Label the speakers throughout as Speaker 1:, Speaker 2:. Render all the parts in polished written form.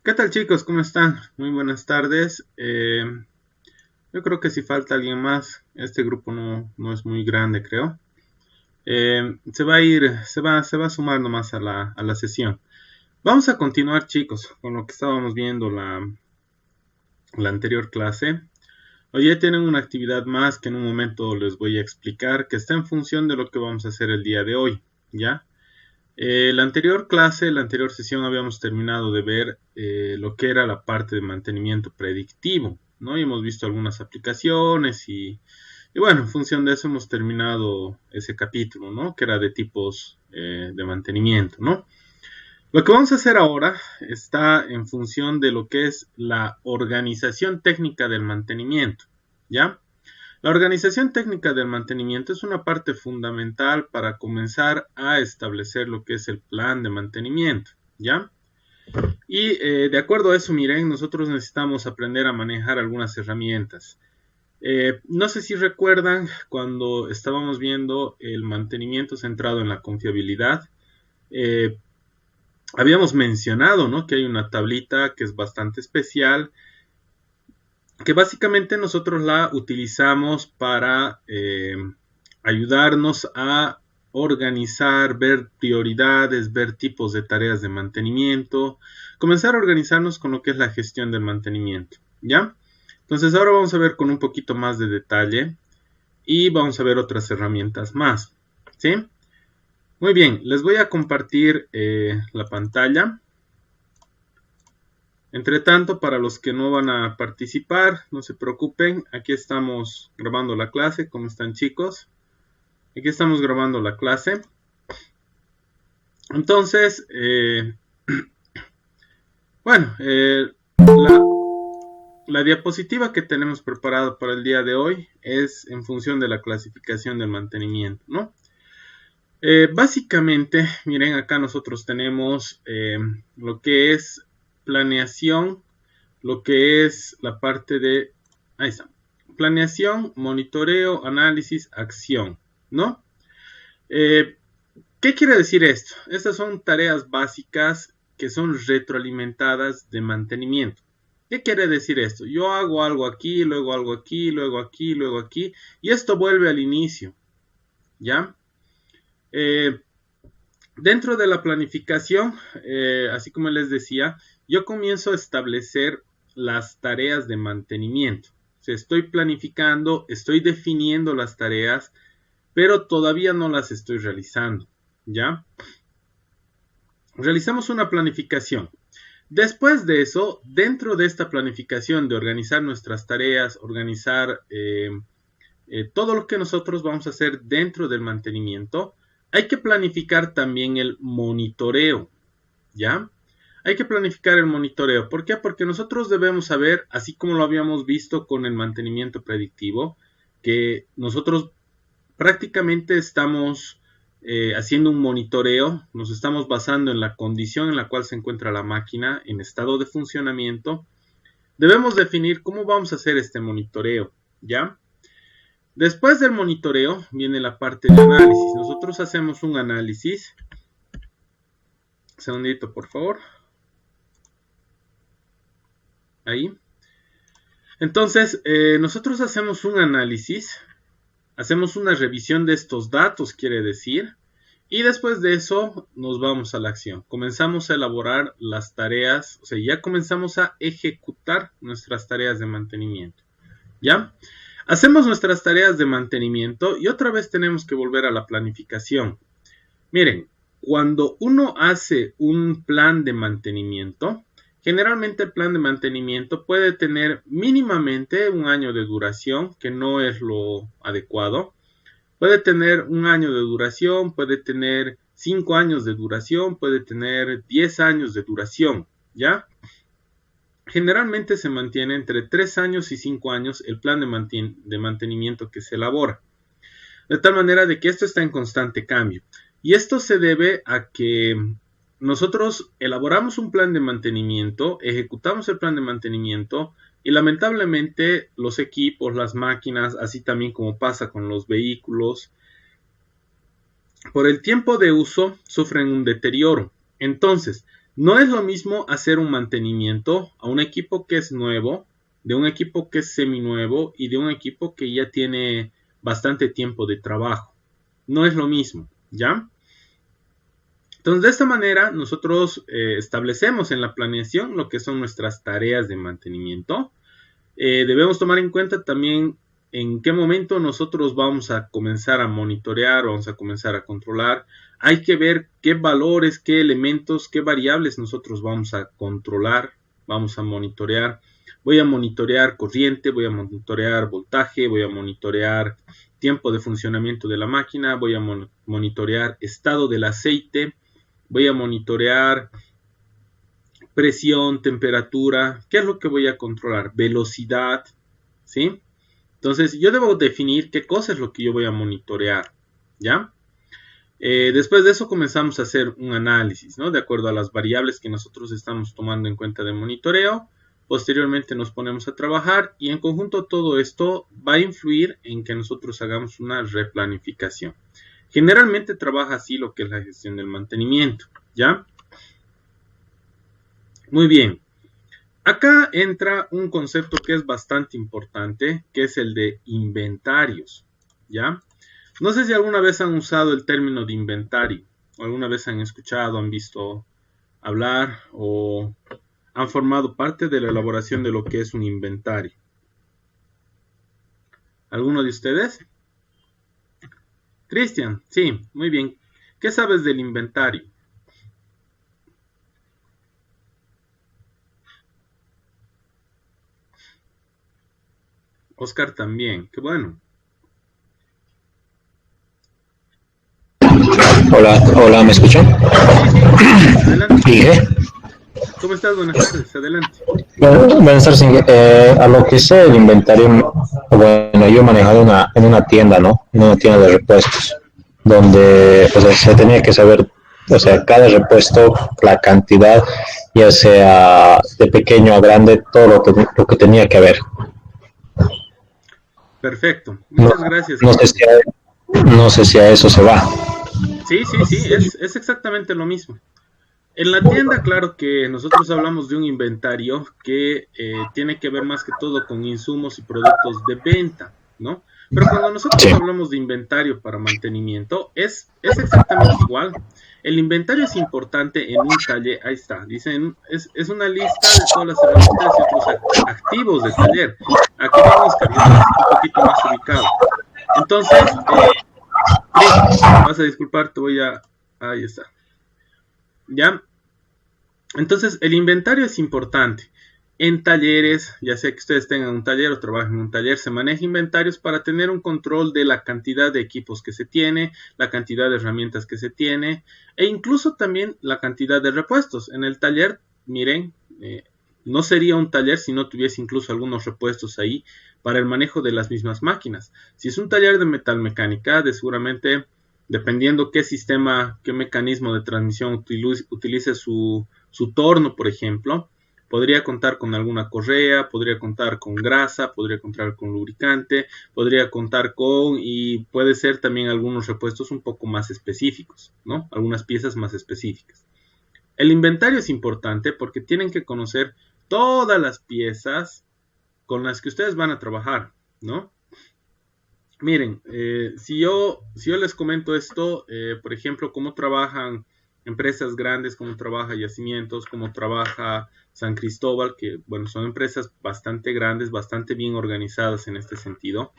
Speaker 1: ¿Qué tal chicos? ¿Cómo están? Muy buenas tardes. Yo creo que si falta alguien más, este grupo no es muy grande, creo. Se va a ir, se va a sumar nomás a la sesión. Vamos a continuar chicos con lo que estábamos viendo la anterior clase. Hoy ya tienen una actividad más que en un momento les voy a explicar, que está en función de lo que vamos a hacer el día de hoy, ¿ya? La anterior clase, la anterior sesión habíamos terminado de ver lo que era la parte de mantenimiento predictivo, ¿no? Y hemos visto algunas aplicaciones y bueno, en función de eso hemos terminado ese capítulo, ¿no? Que era de tipos de mantenimiento, ¿no? Lo que vamos a hacer ahora está en función de lo que es la organización técnica del mantenimiento, ¿ya? La organización técnica del mantenimiento es una parte fundamental para comenzar a establecer lo que es el plan de mantenimiento, ¿ya? Y de acuerdo a eso, miren, nosotros necesitamos aprender a manejar algunas herramientas. No sé si recuerdan cuando estábamos viendo el mantenimiento centrado en la confiabilidad, eh, habíamos mencionado, ¿no? Que hay una tablita que es bastante especial, que básicamente nosotros la utilizamos para ayudarnos a organizar, ver prioridades, ver tipos de tareas de mantenimiento, comenzar a organizarnos con lo que es la gestión del mantenimiento, ¿ya? Entonces ahora vamos a ver con un poquito más de detalle y vamos a ver otras herramientas más, ¿sí? Muy bien, les voy a compartir la pantalla. Entre tanto, para los que no van a participar, no se preocupen, aquí estamos grabando la clase. ¿Cómo están chicos? Aquí estamos grabando la clase. Entonces, bueno, la diapositiva que tenemos preparada para el día de hoy es en función de la clasificación del mantenimiento, ¿no? Básicamente, miren, acá nosotros tenemos lo que es planeación, lo que es la parte de, ahí está, planeación, monitoreo, análisis, acción, ¿no? ¿Qué quiere decir esto? Estas son tareas básicas que son retroalimentadas de mantenimiento. ¿Qué quiere decir esto? Yo hago algo aquí, luego algo aquí, luego aquí, luego aquí, y esto vuelve al inicio, ¿ya? Dentro de la planificación, así como les decía, yo comienzo a establecer las tareas de mantenimiento. O sea, estoy planificando, estoy definiendo las tareas, pero todavía no las estoy realizando, ¿ya? Realizamos una planificación. Después de eso, dentro de esta planificación de organizar nuestras tareas, organizar todo lo que nosotros vamos a hacer dentro del mantenimiento, hay que planificar también el monitoreo, ¿ya? Hay que planificar el monitoreo. ¿Por qué? Porque nosotros debemos saber, así como lo habíamos visto con el mantenimiento predictivo, que nosotros prácticamente estamos haciendo un monitoreo, nos estamos basando en la condición en la cual se encuentra la máquina, en estado de funcionamiento. Debemos definir cómo vamos a hacer este monitoreo, ¿ya? Después del monitoreo viene la parte de análisis. Nosotros hacemos un análisis. Un segundito, por favor. Ahí. Entonces, nosotros hacemos un análisis. Hacemos una revisión de estos datos, quiere decir. Y después de eso nos vamos a la acción. Comenzamos a elaborar las tareas. O sea, ya comenzamos a ejecutar nuestras tareas de mantenimiento. ¿Ya? Hacemos nuestras tareas de mantenimiento y otra vez tenemos que volver a la planificación. Miren, cuando uno hace un plan de mantenimiento, generalmente el plan de mantenimiento puede tener mínimamente un año de duración, que no es lo adecuado. Puede tener un año de duración, puede tener 5 años de duración, puede tener 10 años de duración, ¿ya? Generalmente se mantiene entre 3 años y 5 años el plan de mantenimiento que se elabora. De tal manera de que esto está en constante cambio. Y esto se debe a que nosotros elaboramos un plan de mantenimiento, ejecutamos el plan de mantenimiento y lamentablemente los equipos, las máquinas, así también como pasa con los vehículos, por el tiempo de uso sufren un deterioro. Entonces, No es lo mismo hacer un mantenimiento a un equipo que es nuevo, de un equipo que es seminuevo y de un equipo que ya tiene bastante tiempo de trabajo. No es lo mismo, ¿ya? Entonces, de esta manera, nosotros establecemos en la planeación lo que son nuestras tareas de mantenimiento. Debemos tomar en cuenta también en qué momento nosotros vamos a comenzar a monitorear, vamos a comenzar a controlar. Hay que ver qué valores, qué elementos, qué variables nosotros vamos a controlar, vamos a monitorear. Voy a monitorear corriente, voy a monitorear voltaje, voy a monitorear tiempo de funcionamiento de la máquina, voy a monitorear estado del aceite, voy a monitorear presión, temperatura. ¿Qué es lo que voy a controlar? Velocidad, ¿sí? Entonces, yo debo definir qué cosa es lo que yo voy a monitorear, ¿ya? Después de eso comenzamos a hacer un análisis, ¿no? De acuerdo a las variables que nosotros estamos tomando en cuenta de monitoreo. Posteriormente nos ponemos a trabajar y en conjunto todo esto va a influir en que nosotros hagamos una replanificación. Generalmente trabaja así lo que es la gestión del mantenimiento, ¿ya? Muy bien. Acá entra un concepto que es bastante importante, que es el de inventarios, ¿ya? No sé si alguna vez han usado el término de inventario, o alguna vez han escuchado, han visto hablar o han formado parte de la elaboración de lo que es un inventario. ¿Alguno de ustedes? Cristian, sí, muy bien. ¿Qué sabes del inventario? Oscar también, qué bueno.
Speaker 2: Hola, hola, ¿me escuchan?
Speaker 1: Adelante.
Speaker 2: ¿Qué?
Speaker 1: ¿Cómo estás? Buenas tardes, adelante.
Speaker 2: Buenas tardes. A lo que sé el inventario, bueno, yo he manejado en una tienda, ¿no? En una tienda de repuestos, donde se tenía que saber, o sea, cada repuesto, la cantidad, ya sea de pequeño a grande, todo lo que tenía que haber.
Speaker 1: Perfecto,
Speaker 2: No,
Speaker 1: muchas gracias,
Speaker 2: no sé
Speaker 1: Cristian.
Speaker 2: si no sé si a eso se va.
Speaker 1: Sí, es exactamente lo mismo. En la tienda, claro que nosotros hablamos de un inventario que tiene que ver más que todo con insumos y productos de venta, ¿no? Pero cuando nosotros
Speaker 2: Sí.
Speaker 1: hablamos de inventario para mantenimiento, es exactamente igual. El inventario es importante en un taller, ahí está, dicen, es una lista de todas las herramientas y otros activos de taller. Aquí vamos, Oscar, ya estás un poquito más ubicado. Entonces, Chris, vas a disculpar, te voy a... Ahí está. ¿Ya? Entonces, el inventario es importante. En talleres, ya sea que ustedes tengan un taller o trabajen en un taller, se maneja inventarios para tener un control de la cantidad de equipos que se tiene, la cantidad de herramientas que se tiene e incluso también la cantidad de repuestos. En el taller, miren, no sería un taller si no tuviese incluso algunos repuestos ahí para el manejo de las mismas máquinas. Si es un taller de metalmecánica, seguramente, dependiendo qué sistema, qué mecanismo de transmisión utilice su torno, por ejemplo, podría contar con alguna correa, podría contar con grasa, podría contar con lubricante, podría contar con, y puede ser también algunos repuestos un poco más específicos, ¿no? Algunas piezas más específicas. El inventario es importante porque tienen que conocer todas las piezas con las que ustedes van a trabajar, ¿no? Miren, si yo les comento esto, por ejemplo, cómo trabajan empresas grandes, cómo trabaja Yacimientos, cómo trabaja San Cristóbal, que bueno, son empresas bastante grandes, bastante bien organizadas en este sentido.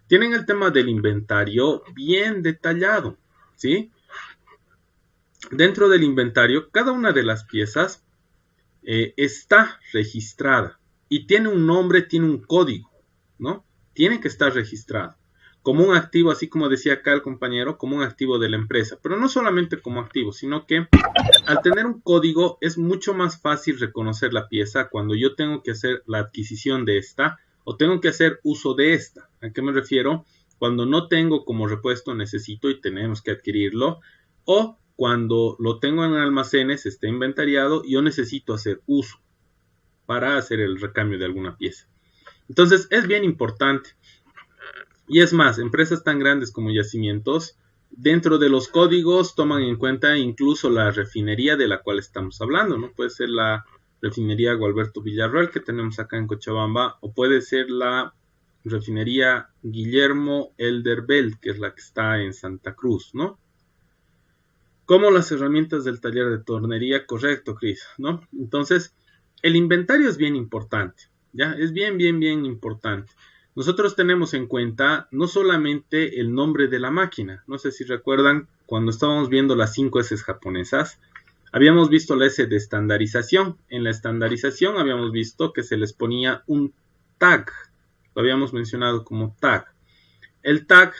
Speaker 1: Tienen el tema del inventario bien detallado, ¿sí? Dentro del inventario, cada una de las piezas está registrada y tiene un nombre, tiene un código, ¿no? Tiene que estar registrado como un activo, así como decía acá el compañero, como un activo de la empresa, pero no solamente como activo, sino que al tener un código es mucho más fácil reconocer la pieza cuando yo tengo que hacer la adquisición de esta o tengo que hacer uso de esta. ¿A qué me refiero? Cuando no tengo como repuesto, necesito y tenemos que adquirirlo, o cuando lo tengo en almacenes, está inventariado, yo necesito hacer uso para hacer el recambio de alguna pieza. Entonces es bien importante. Y es más, empresas tan grandes como Yacimientos Dentro de los códigos toman en cuenta incluso la refinería de la cual estamos hablando, ¿no? Puede ser la refinería Gualberto Villarroel que tenemos acá en Cochabamba, o puede ser la refinería Guillermo Elderbel, que es la que está en Santa Cruz, ¿no? Como las herramientas del taller de tornería, correcto, Cris, ¿no? Entonces, el inventario es bien importante, ¿ya? Es bien importante. Nosotros tenemos en cuenta no solamente el nombre de la máquina, no sé si recuerdan cuando estábamos viendo las 5 S japonesas, habíamos visto la S de estandarización. En la estandarización habíamos visto que se les ponía un tag, lo habíamos mencionado como tag. El tag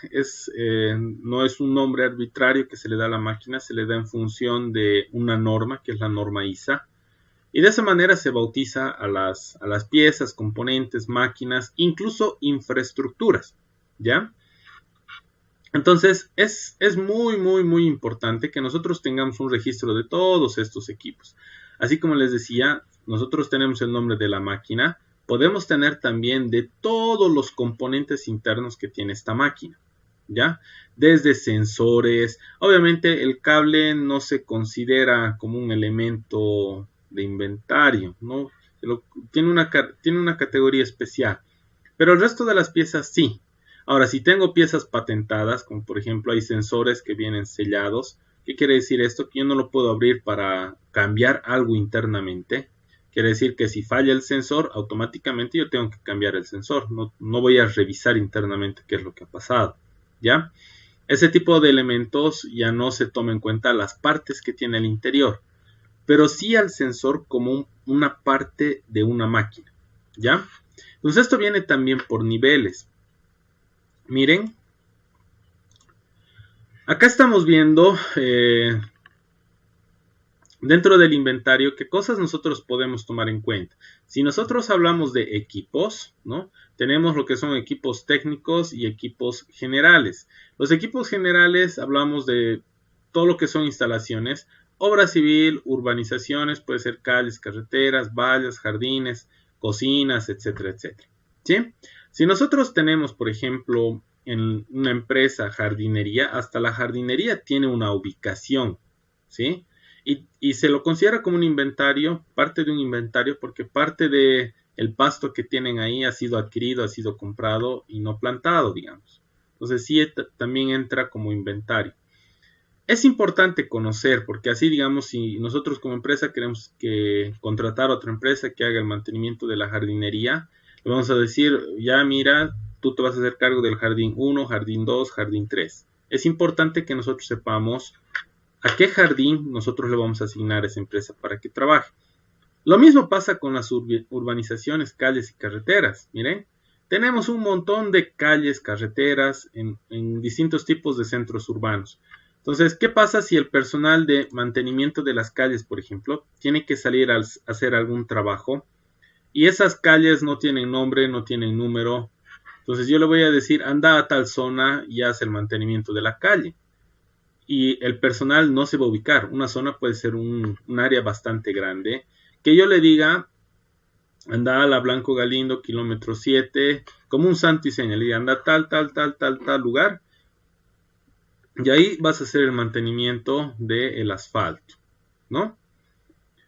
Speaker 1: no es un nombre arbitrario que se le da a la máquina, se le da en función de una norma, que es la norma ISA. Y de esa manera se bautiza a las piezas, componentes, máquinas, incluso infraestructuras, ¿ya? Entonces, es muy importante que nosotros tengamos un registro de todos estos equipos. Así como les decía, nosotros tenemos el nombre de la máquina, podemos tener también de todos los componentes internos que tiene esta máquina, ¿ya? Desde sensores, obviamente el cable no se considera como un elemento de inventario, ¿no? Tiene una categoría especial, pero el resto de las piezas sí. Ahora, si tengo piezas patentadas, como por ejemplo hay sensores que vienen sellados, ¿qué quiere decir esto? Que yo no lo puedo abrir para cambiar algo internamente. Quiere decir que si falla el sensor, automáticamente yo tengo que cambiar el sensor. No voy a revisar internamente qué es lo que ha pasado, ¿ya? Ese tipo de elementos ya no se toma en cuenta las partes que tiene el interior, pero sí al sensor como una parte de una máquina, ¿ya? Entonces esto viene también por niveles. Miren, acá estamos viendo dentro del inventario qué cosas nosotros podemos tomar en cuenta. Si nosotros hablamos de equipos, ¿no? Tenemos lo que son equipos técnicos y equipos generales. Los equipos generales hablamos de todo lo que son instalaciones, obra civil, urbanizaciones, puede ser calles, carreteras, vallas, jardines, cocinas, etcétera, etcétera, ¿sí? Si nosotros tenemos, por ejemplo, en una empresa jardinería, hasta la jardinería tiene una ubicación, ¿sí? Y se lo considera como un inventario, parte de un inventario, porque parte de el pasto que tienen ahí ha sido adquirido, ha sido comprado y no plantado, digamos. Entonces sí también entra como inventario. Es importante conocer, porque así, digamos, si nosotros como empresa queremos contratar a otra empresa que haga el mantenimiento de la jardinería, le vamos a decir, ya mira, tú te vas a hacer cargo del jardín 1, jardín 2, jardín 3. Es importante que nosotros sepamos a qué jardín nosotros le vamos a asignar a esa empresa para que trabaje. Lo mismo pasa con las urbanizaciones, calles y carreteras. Miren, tenemos un montón de calles, carreteras en distintos tipos de centros urbanos. Entonces, ¿qué pasa si el personal de mantenimiento de las calles, por ejemplo, tiene que salir a hacer algún trabajo y esas calles no tienen nombre, no tienen número? Entonces yo le voy a decir, anda a tal zona y haz el mantenimiento de la calle. Y el personal no se va a ubicar. Una zona puede ser un área bastante grande. Que yo le diga, anda a la Blanco Galindo, kilómetro 7, como un santo y seña, le diga, anda tal lugar. Y ahí vas a hacer el mantenimiento del asfalto, ¿no?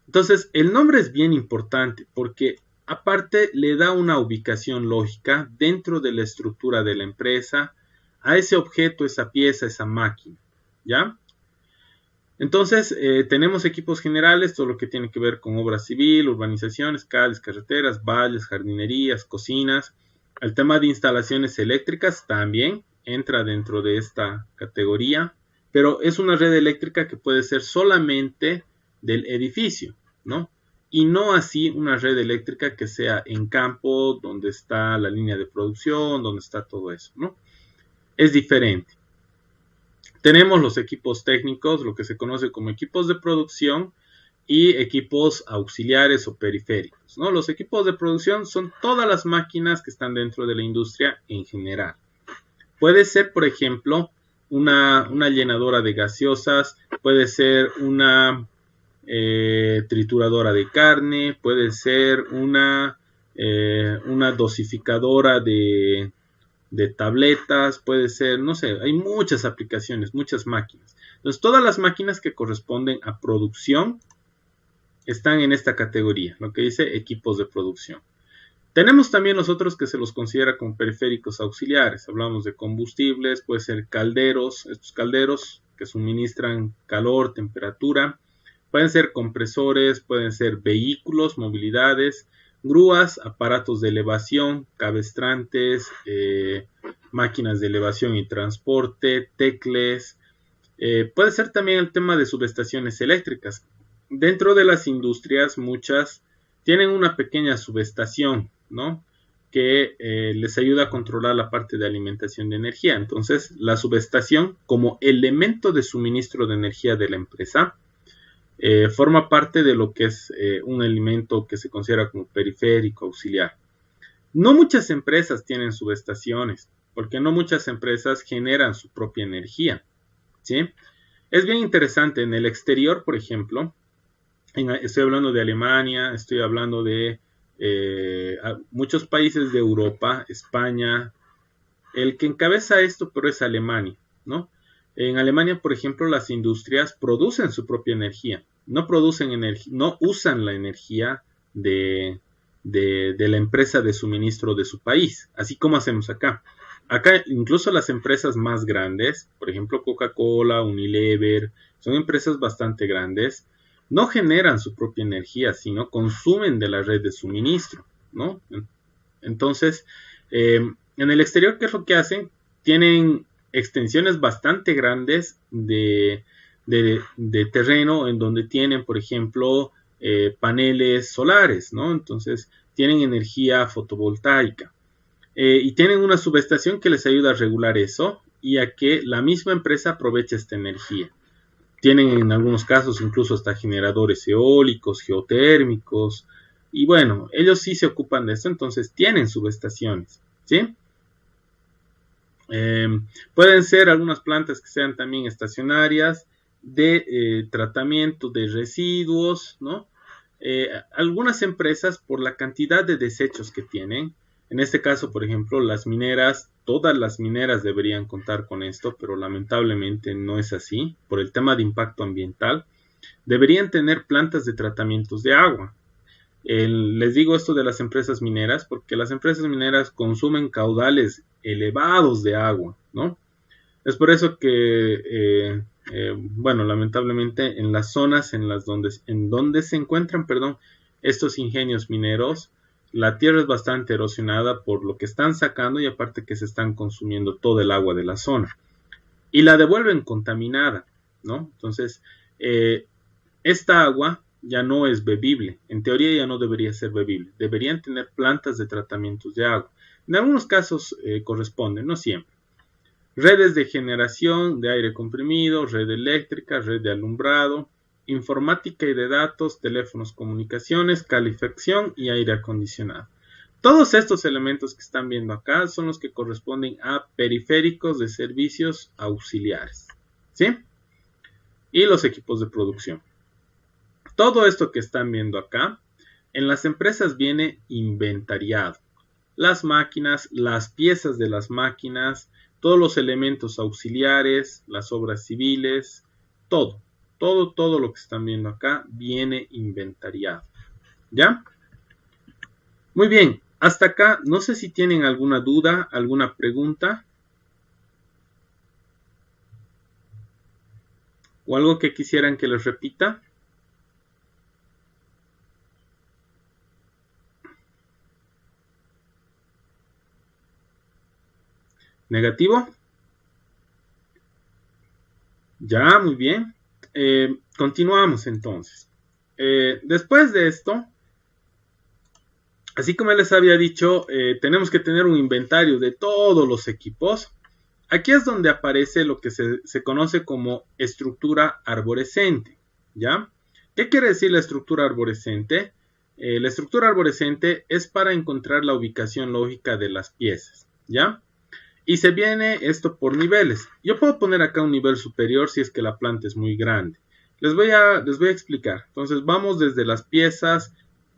Speaker 1: Entonces, el nombre es bien importante porque aparte le da una ubicación lógica dentro de la estructura de la empresa a ese objeto, esa pieza, esa máquina, ¿ya? Entonces, tenemos equipos generales, todo lo que tiene que ver con obra civil, urbanizaciones, calles, carreteras, valles, jardinerías, cocinas. El tema de instalaciones eléctricas también entra dentro de esta categoría, pero es una red eléctrica que puede ser solamente del edificio, ¿no? Y no así una red eléctrica que sea en campo, donde está la línea de producción, donde está todo eso, ¿no? Es diferente. Tenemos los equipos técnicos, lo que se conoce como equipos de producción y equipos auxiliares o periféricos, ¿no? Los equipos de producción son todas las máquinas que están dentro de la industria en general. Puede ser, por ejemplo, una llenadora de gaseosas, puede ser una trituradora de carne, puede ser una dosificadora de de tabletas, puede ser, no sé, hay muchas aplicaciones, muchas máquinas. Entonces, todas las máquinas que corresponden a producción están en esta categoría, lo que dice equipos de producción. Tenemos también los otros que se los considera como periféricos auxiliares. Hablamos de combustibles, puede ser calderos, estos calderos que suministran calor, temperatura. Pueden ser compresores, pueden ser vehículos, movilidades, grúas, aparatos de elevación, cabestrantes, máquinas de elevación y transporte, tecles. Puede ser también el tema de subestaciones eléctricas. Dentro de las industrias, muchas tienen una pequeña subestación, ¿no? Que les ayuda a controlar la parte de alimentación de energía. Entonces, la subestación, como elemento de suministro de energía de la empresa, forma parte de lo que es un elemento que se considera como periférico auxiliar. No muchas empresas tienen subestaciones, porque no muchas empresas generan su propia energía, ¿sí? Es bien interesante. En el exterior, por ejemplo, estoy hablando de Alemania, estoy hablando de muchos países de Europa, España. El que encabeza esto, pero es Alemania, ¿no? En Alemania, por ejemplo, las industrias producen su propia energía. No producen energía, no usan la energía de la empresa de suministro de su país, así como hacemos acá. Acá incluso las empresas más grandes, por ejemplo Coca-Cola, Unilever, son empresas bastante grandes, no generan su propia energía, sino consumen de la red de suministro, ¿no? Entonces, en el exterior, ¿qué es lo que hacen? Tienen extensiones bastante grandes de terreno en donde tienen, por ejemplo, paneles solares, ¿no? Entonces, tienen energía fotovoltaica. Y tienen una subestación que les ayuda a regular eso y a que la misma empresa aproveche esta energía. Tienen en algunos casos incluso hasta generadores eólicos, geotérmicos, y bueno, ellos sí se ocupan de esto, entonces tienen subestaciones, ¿sí? Pueden ser algunas plantas que sean también estacionarias, de tratamiento de residuos, ¿no? Algunas empresas, por la cantidad de desechos que tienen, en este caso, por ejemplo, las mineras, todas las mineras deberían contar con esto, pero lamentablemente no es así, por el tema de impacto ambiental. Deberían tener plantas de tratamientos de agua. Les digo esto de las empresas mineras porque las empresas mineras consumen caudales elevados de agua, ¿no? Es por eso que, bueno, lamentablemente en las zonas en donde se encuentran, estos ingenios mineros, la tierra es bastante erosionada por lo que están sacando y aparte que se están consumiendo todo el agua de la zona y la devuelven contaminada, ¿no? Entonces, esta agua ya no es bebible, en teoría ya no debería ser bebible, deberían tener plantas de tratamientos de agua. En algunos casos corresponden, no siempre. Redes de generación de aire comprimido, red eléctrica, red de alumbrado, informática y de datos, teléfonos, comunicaciones, calefacción y aire acondicionado. Todos estos elementos que están viendo acá son los que corresponden a periféricos de servicios auxiliares, ¿sí? Y los equipos de producción. Todo esto que están viendo acá, en las empresas viene inventariado. Las máquinas, las piezas de las máquinas, todos los elementos auxiliares, las obras civiles, todo lo que están viendo acá viene inventariado. ¿Ya? Muy bien, hasta acá, no sé si tienen alguna duda, alguna pregunta. ¿O algo que quisieran que les repita? ¿Negativo? Ya, muy bien. Continuamos entonces. Después de esto, así como les había dicho, tenemos que tener un inventario de todos los equipos. Aquí es donde aparece lo que se conoce como estructura arborescente, ¿ya? ¿Qué quiere decir la estructura arborescente? La estructura arborescente es para encontrar la ubicación lógica de las piezas, ¿ya? Y se viene esto por niveles. Yo puedo poner acá un nivel superior si es que la planta es muy grande. Les voy a explicar. Entonces vamos desde las piezas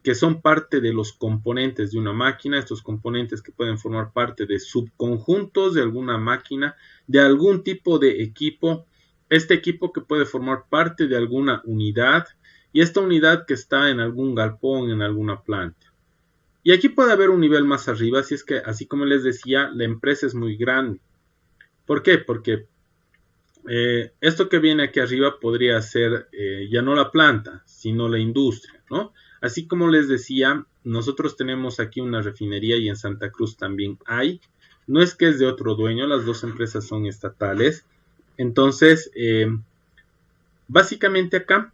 Speaker 1: que son parte de los componentes de una máquina, estos componentes que pueden formar parte de subconjuntos de alguna máquina, de algún tipo de equipo, este equipo que puede formar parte de alguna unidad y esta unidad que está en algún galpón, en alguna planta. Y aquí puede haber un nivel más arriba, si es que, así como les decía, la empresa es muy grande. ¿Por qué? Porque esto que viene aquí arriba podría ser ya no la planta, sino la industria, ¿no? Así como les decía, nosotros tenemos aquí una refinería y en Santa Cruz también hay. No es que es de otro dueño, las dos empresas son estatales. Entonces, básicamente acá,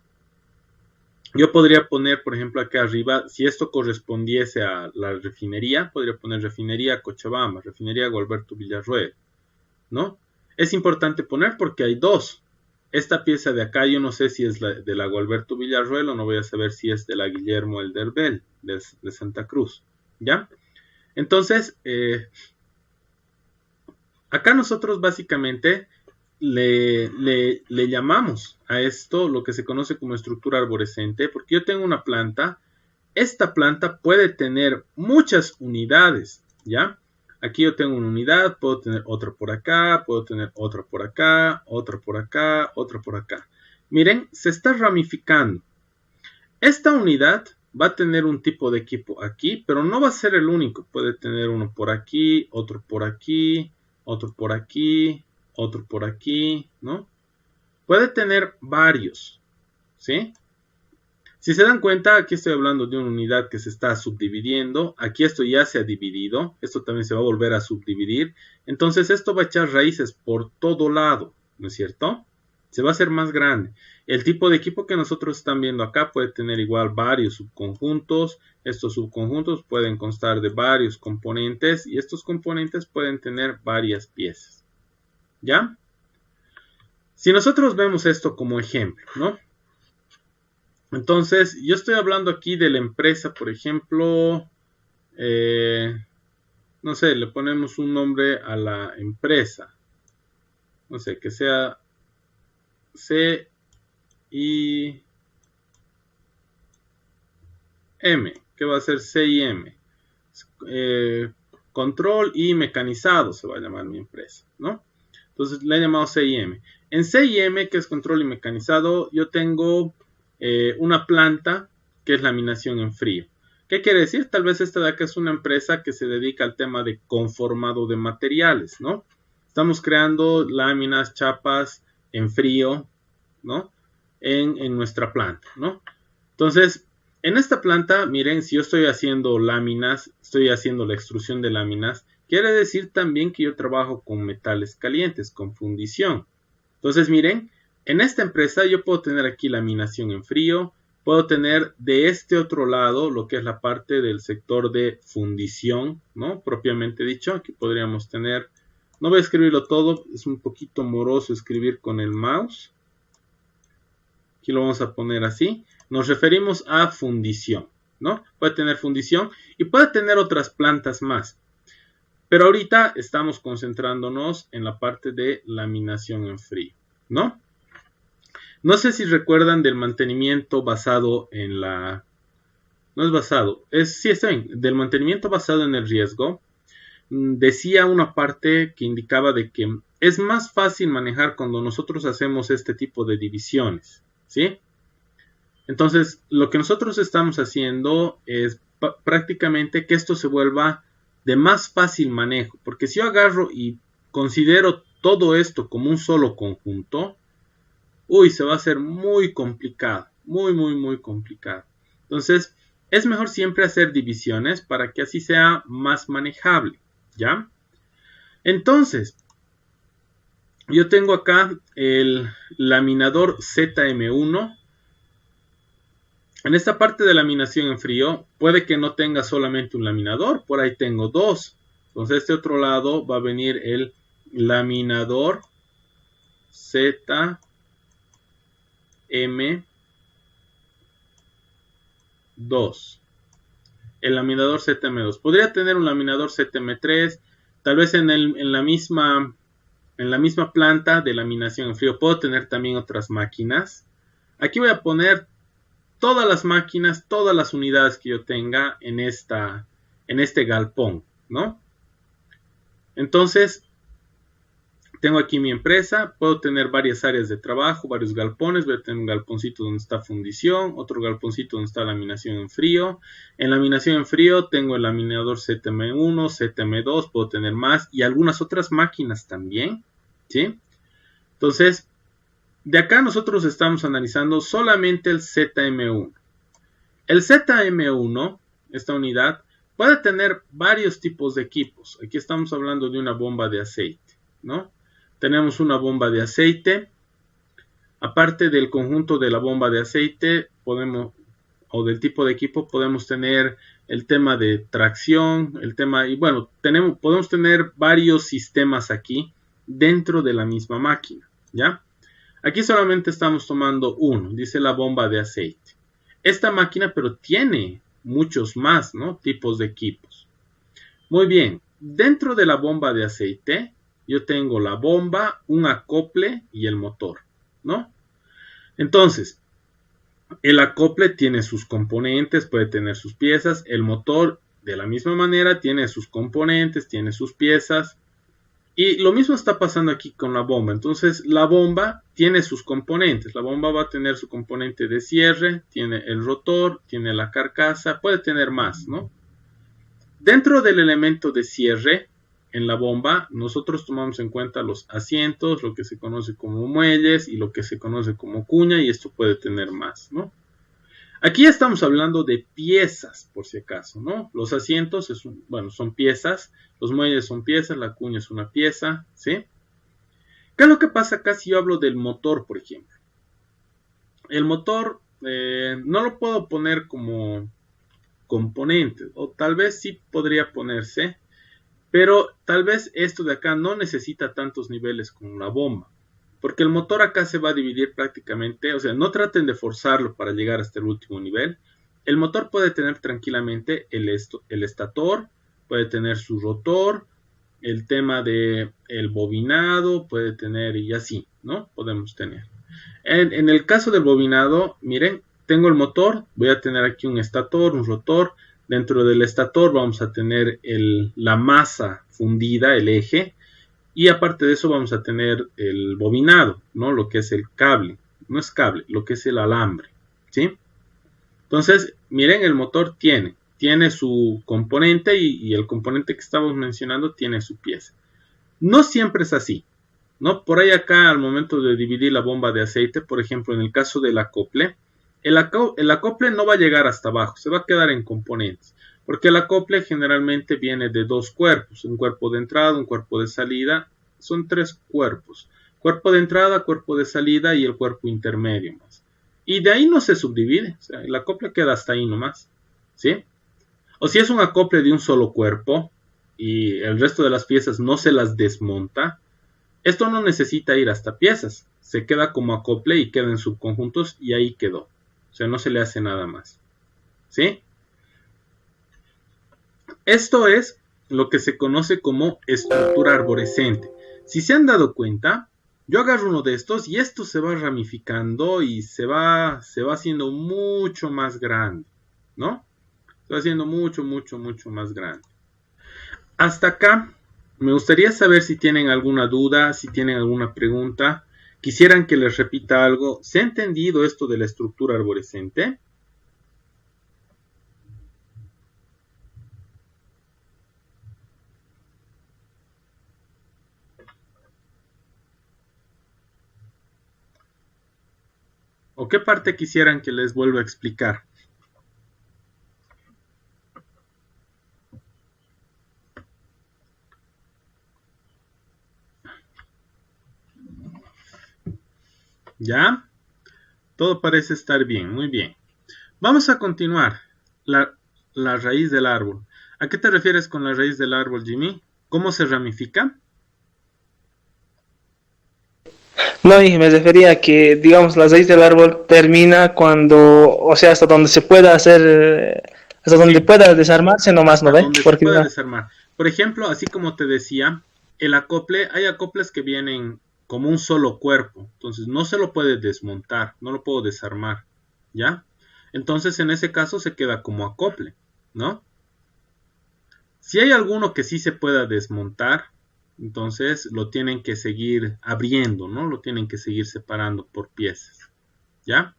Speaker 1: yo podría poner, por ejemplo, acá arriba, si esto correspondiese a la refinería, podría poner refinería Cochabamba, refinería Gualberto Villarroel, ¿no? Es importante poner porque hay dos. Esta pieza de acá yo no sé si es de la Gualberto Villarroel o no voy a saber si es de la Guillermo Elderbel de Santa Cruz, ¿ya? Entonces, acá nosotros básicamente le llamamos a esto lo que se conoce como estructura arborescente, porque yo tengo una planta, esta planta puede tener muchas unidades, ¿ya? Aquí yo tengo una unidad, puedo tener otra por acá, puedo tener otra por acá, otra por acá, otra por acá. Miren, se está ramificando. Esta unidad va a tener un tipo de equipo aquí, pero no va a ser el único. Puede tener uno por aquí, otro por aquí, otro por aquí, otro por aquí, ¿no? Puede tener varios, ¿sí? Si se dan cuenta, aquí estoy hablando de una unidad que se está subdividiendo. Aquí esto ya se ha dividido. Esto también se va a volver a subdividir. Entonces esto va a echar raíces por todo lado, ¿no es cierto? Se va a hacer más grande. El tipo de equipo que nosotros estamos viendo acá puede tener igual varios subconjuntos. Estos subconjuntos pueden constar de varios componentes y estos componentes pueden tener varias piezas. ¿Ya? Si nosotros vemos esto como ejemplo, ¿no? Entonces, yo estoy hablando aquí de la empresa, por ejemplo, no sé, le ponemos un nombre a la empresa. No sé, que sea CIM, que va a ser CIM. Control y mecanizado se va a llamar mi empresa, ¿no? Entonces le he llamado CIM. En CIM, que es control y mecanizado, yo tengo una planta que es laminación en frío. ¿Qué quiere decir? Tal vez esta de acá es una empresa que se dedica al tema de conformado de materiales, ¿no? Estamos creando láminas, chapas en frío, ¿no? En nuestra planta, ¿no? Entonces, en esta planta, miren, si yo estoy haciendo láminas, estoy haciendo la extrusión de láminas, quiere decir también que yo trabajo con metales calientes, con fundición. Entonces, miren, en esta empresa yo puedo tener aquí laminación en frío, puedo tener de este otro lado lo que es la parte del sector de fundición, ¿no? Propiamente dicho, aquí podríamos tener, no voy a escribirlo todo, es un poquito moroso escribir con el mouse. Aquí lo vamos a poner así. Nos referimos a fundición, ¿no? Puede tener fundición y puede tener otras plantas más. Pero ahorita estamos concentrándonos en la parte de laminación en frío, ¿no? No sé si recuerdan del mantenimiento basado en la... No es basado, sí está bien, del mantenimiento basado en el riesgo. Decía una parte que indicaba de que es más fácil manejar cuando nosotros hacemos este tipo de divisiones, ¿sí? Entonces, lo que nosotros estamos haciendo es prácticamente que esto se vuelva de más fácil manejo, porque si yo agarro y considero todo esto como un solo conjunto, se va a hacer muy complicado, muy complicado. Entonces, es mejor siempre hacer divisiones para que así sea más manejable, ¿ya? Entonces, yo tengo acá el laminador ZM1. En esta parte de laminación en frío, puede que no tenga solamente un laminador, por ahí tengo dos. Entonces, este otro lado va a venir el laminador ZM2. El laminador ZM2. Podría tener un laminador ZM3, tal vez en la misma planta de laminación en frío. Puedo tener también otras máquinas. Aquí voy a poner todas las máquinas, todas las unidades que yo tenga en este galpón, ¿no? Entonces, tengo aquí mi empresa, puedo tener varias áreas de trabajo, varios galpones, voy a tener un galponcito donde está fundición, otro galponcito donde está laminación en frío. En laminación en frío tengo el laminador ZM1, ZM2, puedo tener más y algunas otras máquinas también, ¿sí? Entonces, de acá nosotros estamos analizando solamente el ZM1. El ZM1, esta unidad, puede tener varios tipos de equipos. Aquí estamos hablando de una bomba de aceite, ¿no? Tenemos una bomba de aceite. Aparte del conjunto de la bomba de aceite, o del tipo de equipo, podemos tener el tema de tracción, podemos tener varios sistemas aquí dentro de la misma máquina, ¿ya? Aquí solamente estamos tomando uno, dice la bomba de aceite. Esta máquina, pero tiene muchos más, ¿no? Tipos de equipos. Muy bien, dentro de la bomba de aceite, yo tengo la bomba, un acople y el motor, ¿no? Entonces, el acople tiene sus componentes, puede tener sus piezas. El motor, de la misma manera, tiene sus componentes, tiene sus piezas. Y lo mismo está pasando aquí con la bomba. Entonces, la bomba tiene sus componentes. La bomba va a tener su componente de cierre, tiene el rotor, tiene la carcasa, puede tener más, ¿no? Dentro del elemento de cierre, en la bomba, nosotros tomamos en cuenta los asientos, lo que se conoce como muelles y lo que se conoce como cuña, y esto puede tener más, ¿no? Aquí estamos hablando de piezas, por si acaso, ¿no? Los asientos son piezas, los muelles son piezas, la cuña es una pieza, ¿sí? ¿Qué es lo que pasa acá si yo hablo del motor, por ejemplo? El motor no lo puedo poner como componente, o tal vez sí podría ponerse, pero tal vez esto de acá no necesita tantos niveles como la bomba. Porque el motor acá se va a dividir prácticamente, o sea, no traten de forzarlo para llegar hasta el último nivel. El motor puede tener tranquilamente el estator, puede tener su rotor, el tema de el bobinado, puede tener y así, ¿no? Podemos tener. En el caso del bobinado, miren, tengo el motor, voy a tener aquí un estator, un rotor. Dentro del estator vamos a tener la masa fundida, el eje. Y aparte de eso vamos a tener el bobinado, ¿no? Lo que es el cable. No es cable, lo que es el alambre, ¿sí? Entonces, miren, el motor tiene su componente y el componente que estamos mencionando tiene su pieza. No siempre es así, ¿no? Por ahí acá, al momento de dividir la bomba de aceite, por ejemplo, en el caso del acople, el acople no va a llegar hasta abajo, se va a quedar en componentes. Porque el acople generalmente viene de dos cuerpos, un cuerpo de entrada, un cuerpo de salida, son tres cuerpos. Cuerpo de entrada, cuerpo de salida y el cuerpo intermedio más. Y de ahí no se subdivide, o sea, el acople queda hasta ahí nomás, ¿sí? O si es un acople de un solo cuerpo y el resto de las piezas no se las desmonta, esto no necesita ir hasta piezas, se queda como acople y queda en subconjuntos y ahí quedó. O sea, no se le hace nada más, ¿sí? Esto es lo que se conoce como estructura arborescente. Si se han dado cuenta, yo agarro uno de estos y esto se va ramificando y se va haciendo mucho más grande, ¿no? Se va haciendo mucho más grande. Hasta acá, me gustaría saber si tienen alguna duda, si tienen alguna pregunta. Quisieran que les repita algo. ¿Se ha entendido esto de la estructura arborescente? ¿O qué parte quisieran que les vuelva a explicar? ¿Ya? Todo parece estar bien, muy bien. Vamos a continuar. La raíz del árbol. ¿A qué te refieres con la raíz del árbol, Jimmy? ¿Cómo se ramifica?
Speaker 3: No, y me refería a que, digamos, la raíz del árbol termina cuando, o sea, hasta donde se pueda hacer, hasta donde pueda desarmarse nomás, ¿no ve?
Speaker 1: Donde se pueda desarmar. Por ejemplo, así como te decía, el acople, hay acoples que vienen como un solo cuerpo, entonces no se lo puede desmontar, no lo puedo desarmar, ¿ya? Entonces en ese caso se queda como acople, ¿no? Si hay alguno que sí se pueda desmontar, entonces lo tienen que seguir abriendo, ¿no? Lo tienen que seguir separando por piezas, ¿ya?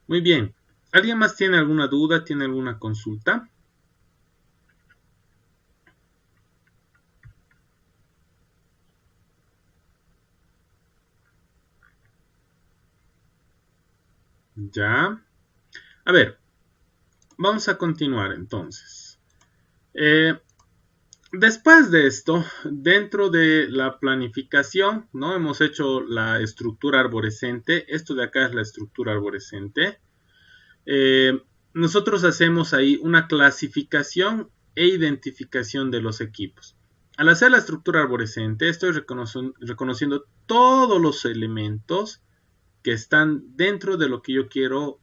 Speaker 1: Muy bien. ¿Alguien más tiene alguna duda? ¿Tiene alguna consulta? Ya. A ver, vamos a continuar entonces. Después de esto, dentro de la planificación, ¿no? Hemos hecho la estructura arborescente. Esto de acá es la estructura arborescente. Nosotros hacemos ahí una clasificación e identificación de los equipos. Al hacer la estructura arborescente, estoy reconociendo todos los elementos que están dentro de lo que yo quiero,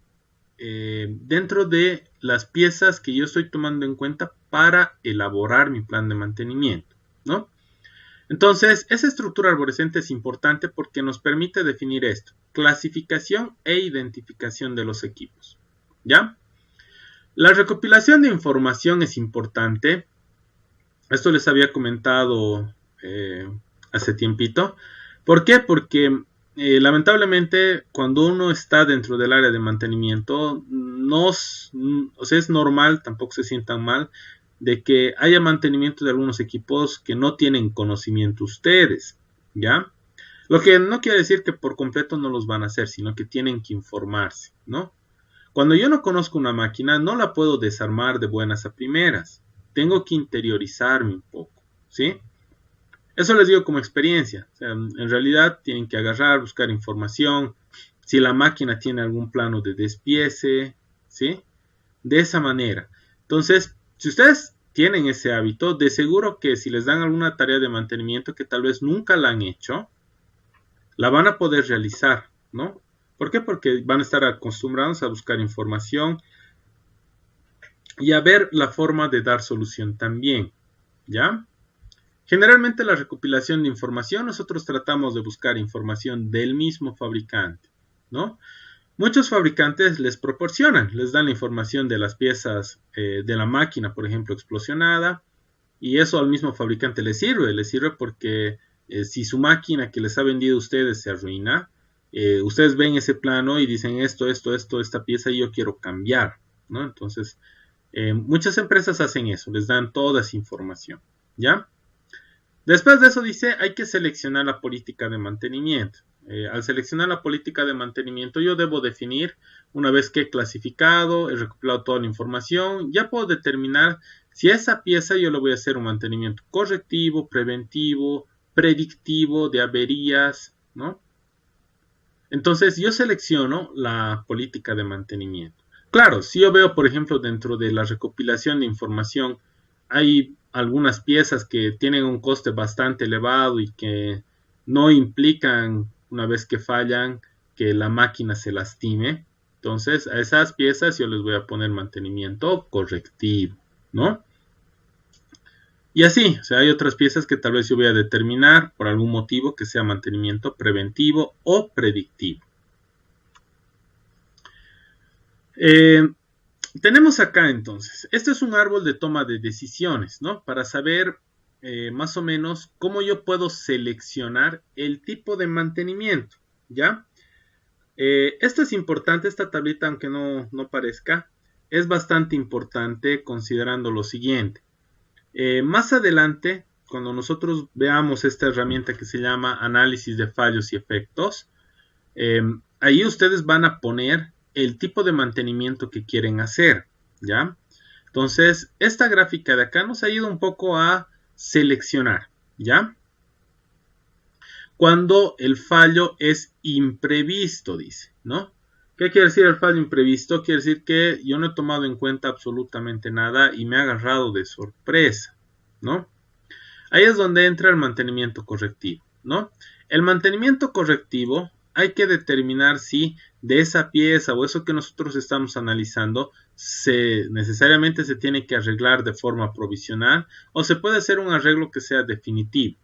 Speaker 1: dentro de las piezas que yo estoy tomando en cuenta para elaborar mi plan de mantenimiento, ¿no? Entonces, esa estructura arborescente es importante porque nos permite definir esto: clasificación e identificación de los equipos, ¿ya? La recopilación de información es importante. Esto les había comentado hace tiempito. ¿Por qué? Porque lamentablemente cuando uno está dentro del área de mantenimiento, o sea, es normal, tampoco se sientan mal, de que haya mantenimiento de algunos equipos que no tienen conocimiento ustedes, ¿ya? Lo que no quiere decir que por completo no los van a hacer, sino que tienen que informarse, ¿no? Cuando yo no conozco una máquina, no la puedo desarmar de buenas a primeras. Tengo que interiorizarme un poco, ¿sí? Eso les digo como experiencia. O sea, en realidad tienen que agarrar, buscar información, si la máquina tiene algún plano de despiece, ¿sí? De esa manera. Entonces, si ustedes tienen ese hábito, de seguro que si les dan alguna tarea de mantenimiento que tal vez nunca la han hecho, la van a poder realizar, ¿no? ¿Por qué? Porque van a estar acostumbrados a buscar información y a ver la forma de dar solución también, ¿ya? Generalmente la recopilación de información, nosotros tratamos de buscar información del mismo fabricante, ¿no? Muchos fabricantes les proporcionan, les dan la información de las piezas de la máquina, por ejemplo, explosionada, y eso al mismo fabricante le sirve porque si su máquina que les ha vendido a ustedes se arruina, ustedes ven ese plano y dicen esta pieza yo quiero cambiar, ¿no? Entonces, muchas empresas hacen eso, les dan toda esa información, ¿ya? Después de eso dice, hay que seleccionar la política de mantenimiento. Al seleccionar la política de mantenimiento, yo debo definir, una vez que he clasificado, he recopilado toda la información, ya puedo determinar si a esa pieza yo le voy a hacer un mantenimiento correctivo, preventivo, predictivo, de averías, ¿no? Entonces yo selecciono la política de mantenimiento. Claro, si yo veo, por ejemplo, dentro de la recopilación de información, hay algunas piezas que tienen un coste bastante elevado y que no implican, una vez que fallan, que la máquina se lastime. Entonces, a esas piezas yo les voy a poner mantenimiento correctivo, ¿no? Y así, o sea, hay otras piezas que tal vez yo voy a determinar por algún motivo que sea mantenimiento preventivo o predictivo. Tenemos acá entonces, este es un árbol de toma de decisiones, ¿no? Para saber más o menos cómo yo puedo seleccionar el tipo de mantenimiento, ¿ya? Esto es importante, esta tablita, aunque no parezca, es bastante importante considerando lo siguiente. Más adelante, cuando nosotros veamos esta herramienta que se llama análisis de fallos y efectos, ahí ustedes van a poner el tipo de mantenimiento que quieren hacer, ¿ya? Entonces, esta gráfica de acá nos ayuda un poco a seleccionar, ¿ya? Cuando el fallo es imprevisto, dice, ¿no? ¿Qué quiere decir el fallo imprevisto? Quiere decir que yo no he tomado en cuenta absolutamente nada y me ha agarrado de sorpresa, ¿no? Ahí es donde entra el mantenimiento correctivo, ¿no? El mantenimiento correctivo hay que determinar si de esa pieza o eso que nosotros estamos analizando necesariamente se tiene que arreglar de forma provisional o se puede hacer un arreglo que sea definitivo,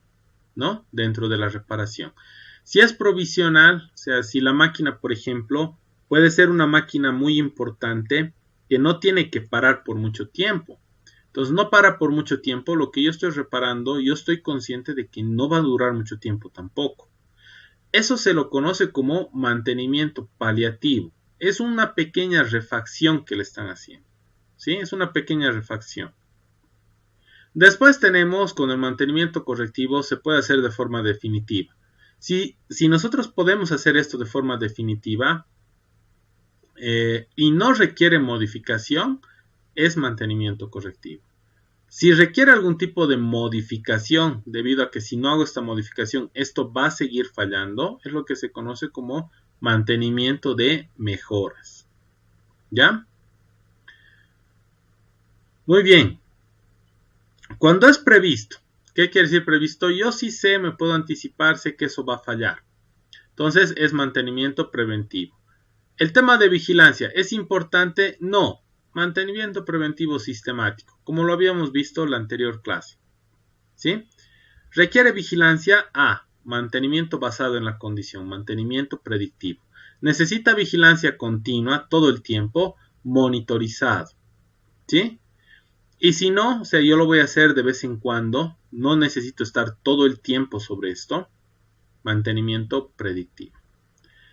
Speaker 1: ¿no? Dentro de la reparación. Si es provisional, o sea, si la máquina, por ejemplo, puede ser una máquina muy importante que no tiene que parar por mucho tiempo. Entonces no para por mucho tiempo, lo que yo estoy reparando, yo estoy consciente de que no va a durar mucho tiempo tampoco. Eso se lo conoce como mantenimiento paliativo. Es una pequeña refacción que le están haciendo. ¿Sí? Es una pequeña refacción. Después tenemos con el mantenimiento correctivo, se puede hacer de forma definitiva. Si nosotros podemos hacer esto de forma definitiva y no requiere modificación, es mantenimiento correctivo. Si requiere algún tipo de modificación, debido a que si no hago esta modificación, esto va a seguir fallando, es lo que se conoce como mantenimiento de mejoras. ¿Ya? Muy bien. Cuando es previsto, ¿qué quiere decir previsto? Yo sí sé, me puedo anticipar, sé que eso va a fallar. Entonces es mantenimiento preventivo. El tema de vigilancia, ¿es importante? No. Mantenimiento preventivo sistemático, como lo habíamos visto en la anterior clase. ¿Sí? Requiere vigilancia A. Mantenimiento basado en la condición, mantenimiento predictivo. Necesita vigilancia continua todo el tiempo, monitorizado. ¿Sí? Y si no, o sea, yo lo voy a hacer de vez en cuando, no necesito estar todo el tiempo sobre esto, mantenimiento predictivo.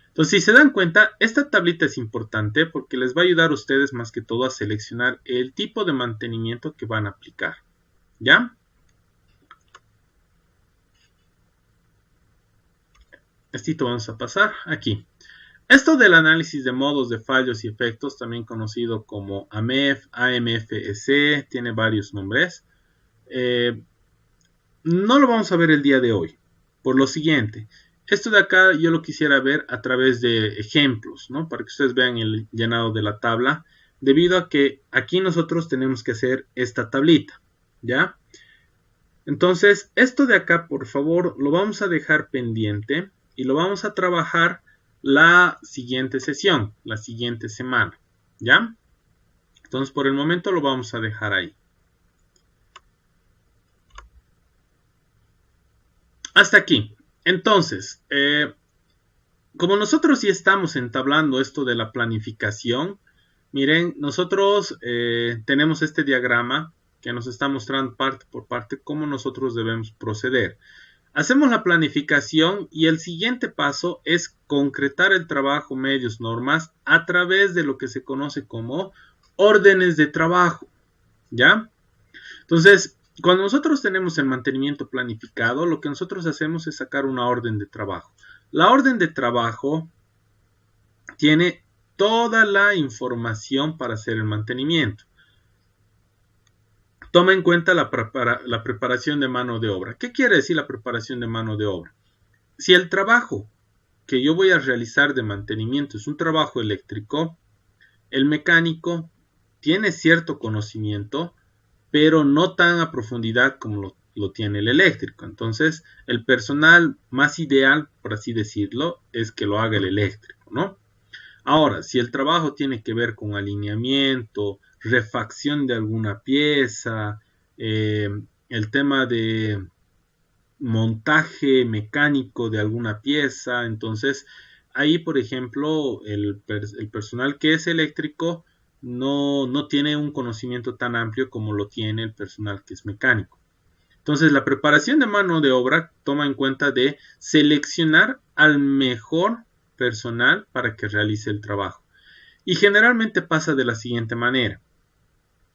Speaker 1: Entonces, si se dan cuenta, esta tablita es importante porque les va a ayudar a ustedes más que todo a seleccionar el tipo de mantenimiento que van a aplicar. ¿Ya? Esto vamos a pasar aquí. Esto del análisis de modos de fallos y efectos, también conocido como AMEF, AMFEC, tiene varios nombres. No lo vamos a ver el día de hoy, por lo siguiente. Esto de acá yo lo quisiera ver a través de ejemplos, ¿no? Para que ustedes vean el llenado de la tabla, debido a que aquí nosotros tenemos que hacer esta tablita, ¿ya? Entonces, esto de acá, por favor, lo vamos a dejar pendiente y lo vamos a trabajar la siguiente sesión, la siguiente semana, ¿ya? Entonces, por el momento lo vamos a dejar ahí. Hasta aquí. Entonces, como nosotros sí estamos entablando esto de la planificación, miren, nosotros tenemos este diagrama que nos está mostrando parte por parte cómo nosotros debemos proceder. Hacemos la planificación y el siguiente paso es concretar el trabajo, medios, normas a través de lo que se conoce como órdenes de trabajo, ¿ya? Entonces, cuando nosotros tenemos el mantenimiento planificado, lo que nosotros hacemos es sacar una orden de trabajo. La orden de trabajo tiene toda la información para hacer el mantenimiento. Toma en cuenta la preparación de mano de obra. ¿Qué quiere decir la preparación de mano de obra? Si el trabajo que yo voy a realizar de mantenimiento es un trabajo eléctrico, el mecánico tiene cierto conocimiento, pero no tan a profundidad como lo tiene el eléctrico. Entonces, el personal más ideal, por así decirlo, es que lo haga el eléctrico, ¿no? Ahora, si el trabajo tiene que ver con alineamiento, refacción de alguna pieza, el tema de montaje mecánico de alguna pieza, entonces ahí, por ejemplo, el personal que es eléctrico no tiene un conocimiento tan amplio como lo tiene el personal que es mecánico. Entonces, la preparación de mano de obra toma en cuenta de seleccionar al mejor personal para que realice el trabajo. Y generalmente pasa de la siguiente manera.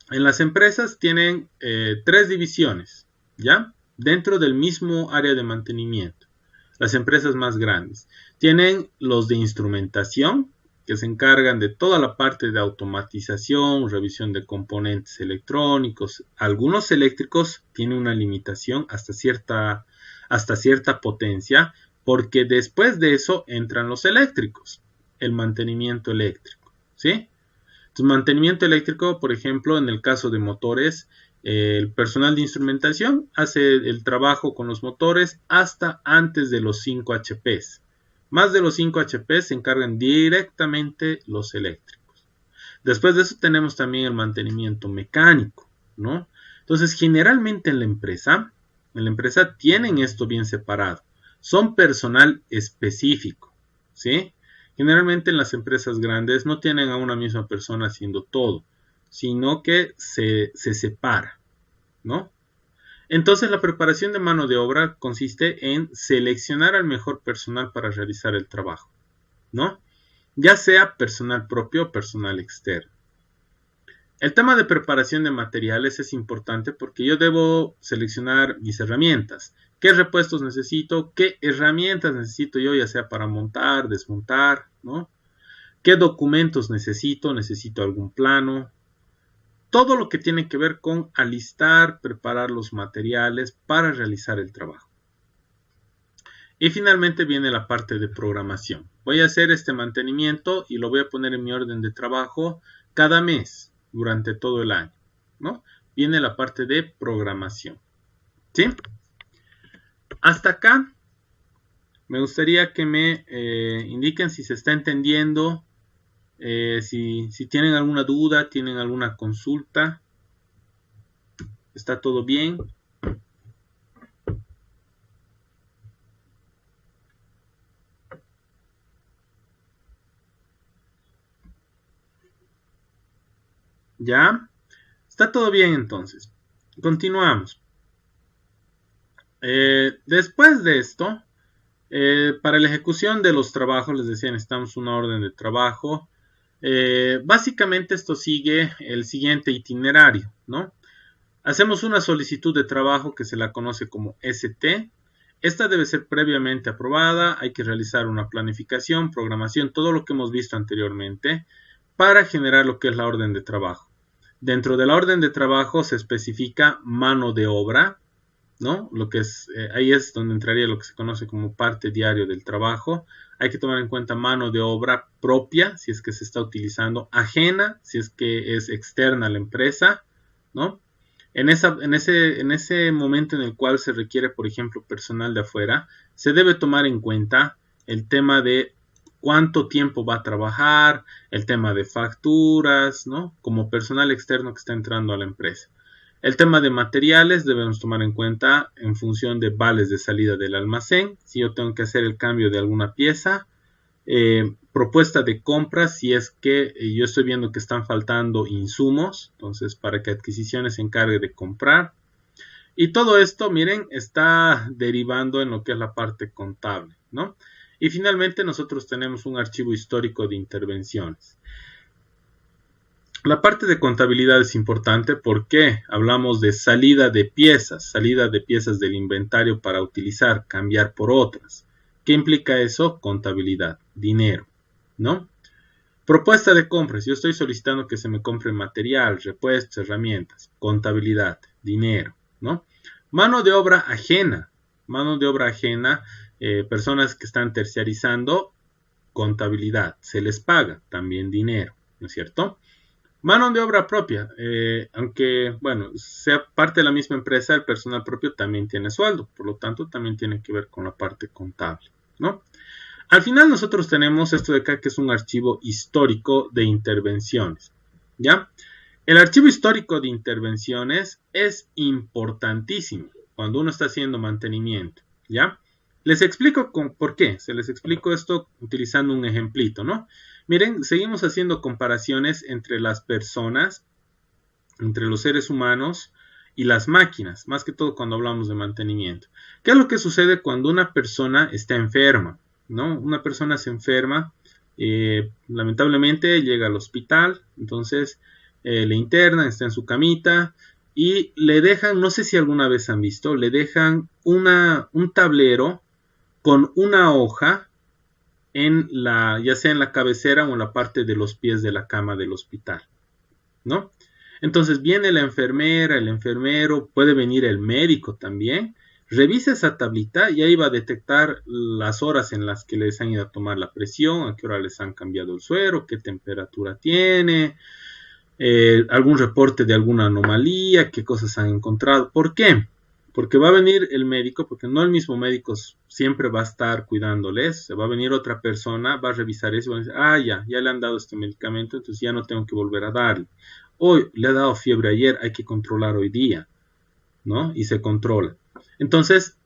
Speaker 1: En las empresas tienen 3 divisiones, ¿ya? Dentro del mismo área de mantenimiento. Las empresas más grandes. Tienen los de instrumentación, que se encargan de toda la parte de automatización, revisión de componentes electrónicos. Algunos eléctricos tienen una limitación hasta cierta potencia, porque después de eso entran los eléctricos, el mantenimiento eléctrico, ¿sí? Entonces, mantenimiento eléctrico, por ejemplo, en el caso de motores, el personal de instrumentación hace el trabajo con los motores hasta antes de los 5 HP. Más de los 5 HP se encargan directamente los eléctricos. Después de eso tenemos también el mantenimiento mecánico, ¿no? Entonces, generalmente en la empresa tienen esto bien separado. Son personal específico, ¿sí? Generalmente en las empresas grandes no tienen a una misma persona haciendo todo, sino que se separa, ¿no? Entonces la preparación de mano de obra consiste en seleccionar al mejor personal para realizar el trabajo, ¿no? Ya sea personal propio o personal externo. El tema de preparación de materiales es importante porque yo debo seleccionar mis herramientas. ¿Qué repuestos necesito? ¿Qué herramientas necesito yo, ya sea para montar, desmontar, ¿no? ¿Qué documentos necesito? ¿Necesito algún plano? Todo lo que tiene que ver con alistar, preparar los materiales para realizar el trabajo. Y finalmente viene la parte de programación. Voy a hacer este mantenimiento y lo voy a poner en mi orden de trabajo cada mes durante todo el año, ¿no? Viene la parte de programación, ¿sí? Hasta acá me gustaría que me indiquen si se está entendiendo, si tienen alguna duda, tienen alguna consulta. ¿Está todo bien? ¿Ya? Está todo bien entonces. Continuamos. Después de esto, para la ejecución de los trabajos, les decía, necesitamos una orden de trabajo. Básicamente esto sigue el siguiente itinerario, ¿no? Hacemos una solicitud de trabajo que se la conoce como ST. Esta debe ser previamente aprobada, hay que realizar una planificación, programación, todo lo que hemos visto anteriormente, para generar lo que es la orden de trabajo. Dentro de la orden de trabajo se especifica mano de obra, ¿no? Lo que es, ahí es donde entraría lo que se conoce como parte diario del trabajo. Hay que tomar en cuenta mano de obra propia, si es que se está utilizando, ajena, si es que es externa a la empresa, ¿no? En ese momento en el cual se requiere, por ejemplo, personal de afuera, se debe tomar en cuenta el tema de cuánto tiempo va a trabajar, el tema de facturas, ¿no? Como personal externo que está entrando a la empresa. El tema de materiales debemos tomar en cuenta en función de vales de salida del almacén, si yo tengo que hacer el cambio de alguna pieza, propuesta de compra si es que yo estoy viendo que están faltando insumos, entonces para que adquisiciones se encargue de comprar. Y todo esto, miren, está derivando en lo que es la parte contable, ¿no? Y finalmente nosotros tenemos un archivo histórico de intervenciones. La parte de contabilidad es importante porque hablamos de salida de piezas del inventario para utilizar, cambiar por otras. ¿Qué implica eso? Contabilidad, dinero, ¿no? Propuesta de compras. Yo estoy solicitando que se me compre material, repuestos, herramientas, contabilidad, dinero, ¿no? Mano de obra ajena, personas que están terciarizando, contabilidad, se les paga, también dinero, ¿no es cierto? Mano de obra propia, aunque, bueno, sea parte de la misma empresa, el personal propio también tiene sueldo, por lo tanto también tiene que ver con la parte contable, ¿no? Al final nosotros tenemos esto de acá que es un archivo histórico de intervenciones, ¿ya? El archivo histórico de intervenciones es importantísimo cuando uno está haciendo mantenimiento, ¿ya? Les explico por qué, se les explico esto utilizando un ejemplito, ¿no? Miren, seguimos haciendo comparaciones entre las personas, entre los seres humanos y las máquinas, más que todo cuando hablamos de mantenimiento. ¿Qué es lo que sucede cuando una persona está enferma? ¿No? Una persona se enferma, lamentablemente llega al hospital, entonces le internan, está en su camita y le dejan, no sé si alguna vez han visto, le dejan un tablero con una hoja ya sea en la cabecera o en la parte de los pies de la cama del hospital, ¿no? Entonces viene la enfermera, el enfermero, puede venir el médico también, revisa esa tablita y ahí va a detectar las horas en las que les han ido a tomar la presión, a qué hora les han cambiado el suero, qué temperatura tiene, algún reporte de alguna anomalía, qué cosas han encontrado. ¿Por qué? Porque va a venir el médico, porque no el mismo médico siempre va a estar cuidándoles, va a venir otra persona, va a revisar eso y va a decir, ya le han dado este medicamento, entonces ya no tengo que volver a darle. Hoy le ha dado fiebre ayer, hay que controlar hoy día, ¿no? Y se controla. Entonces,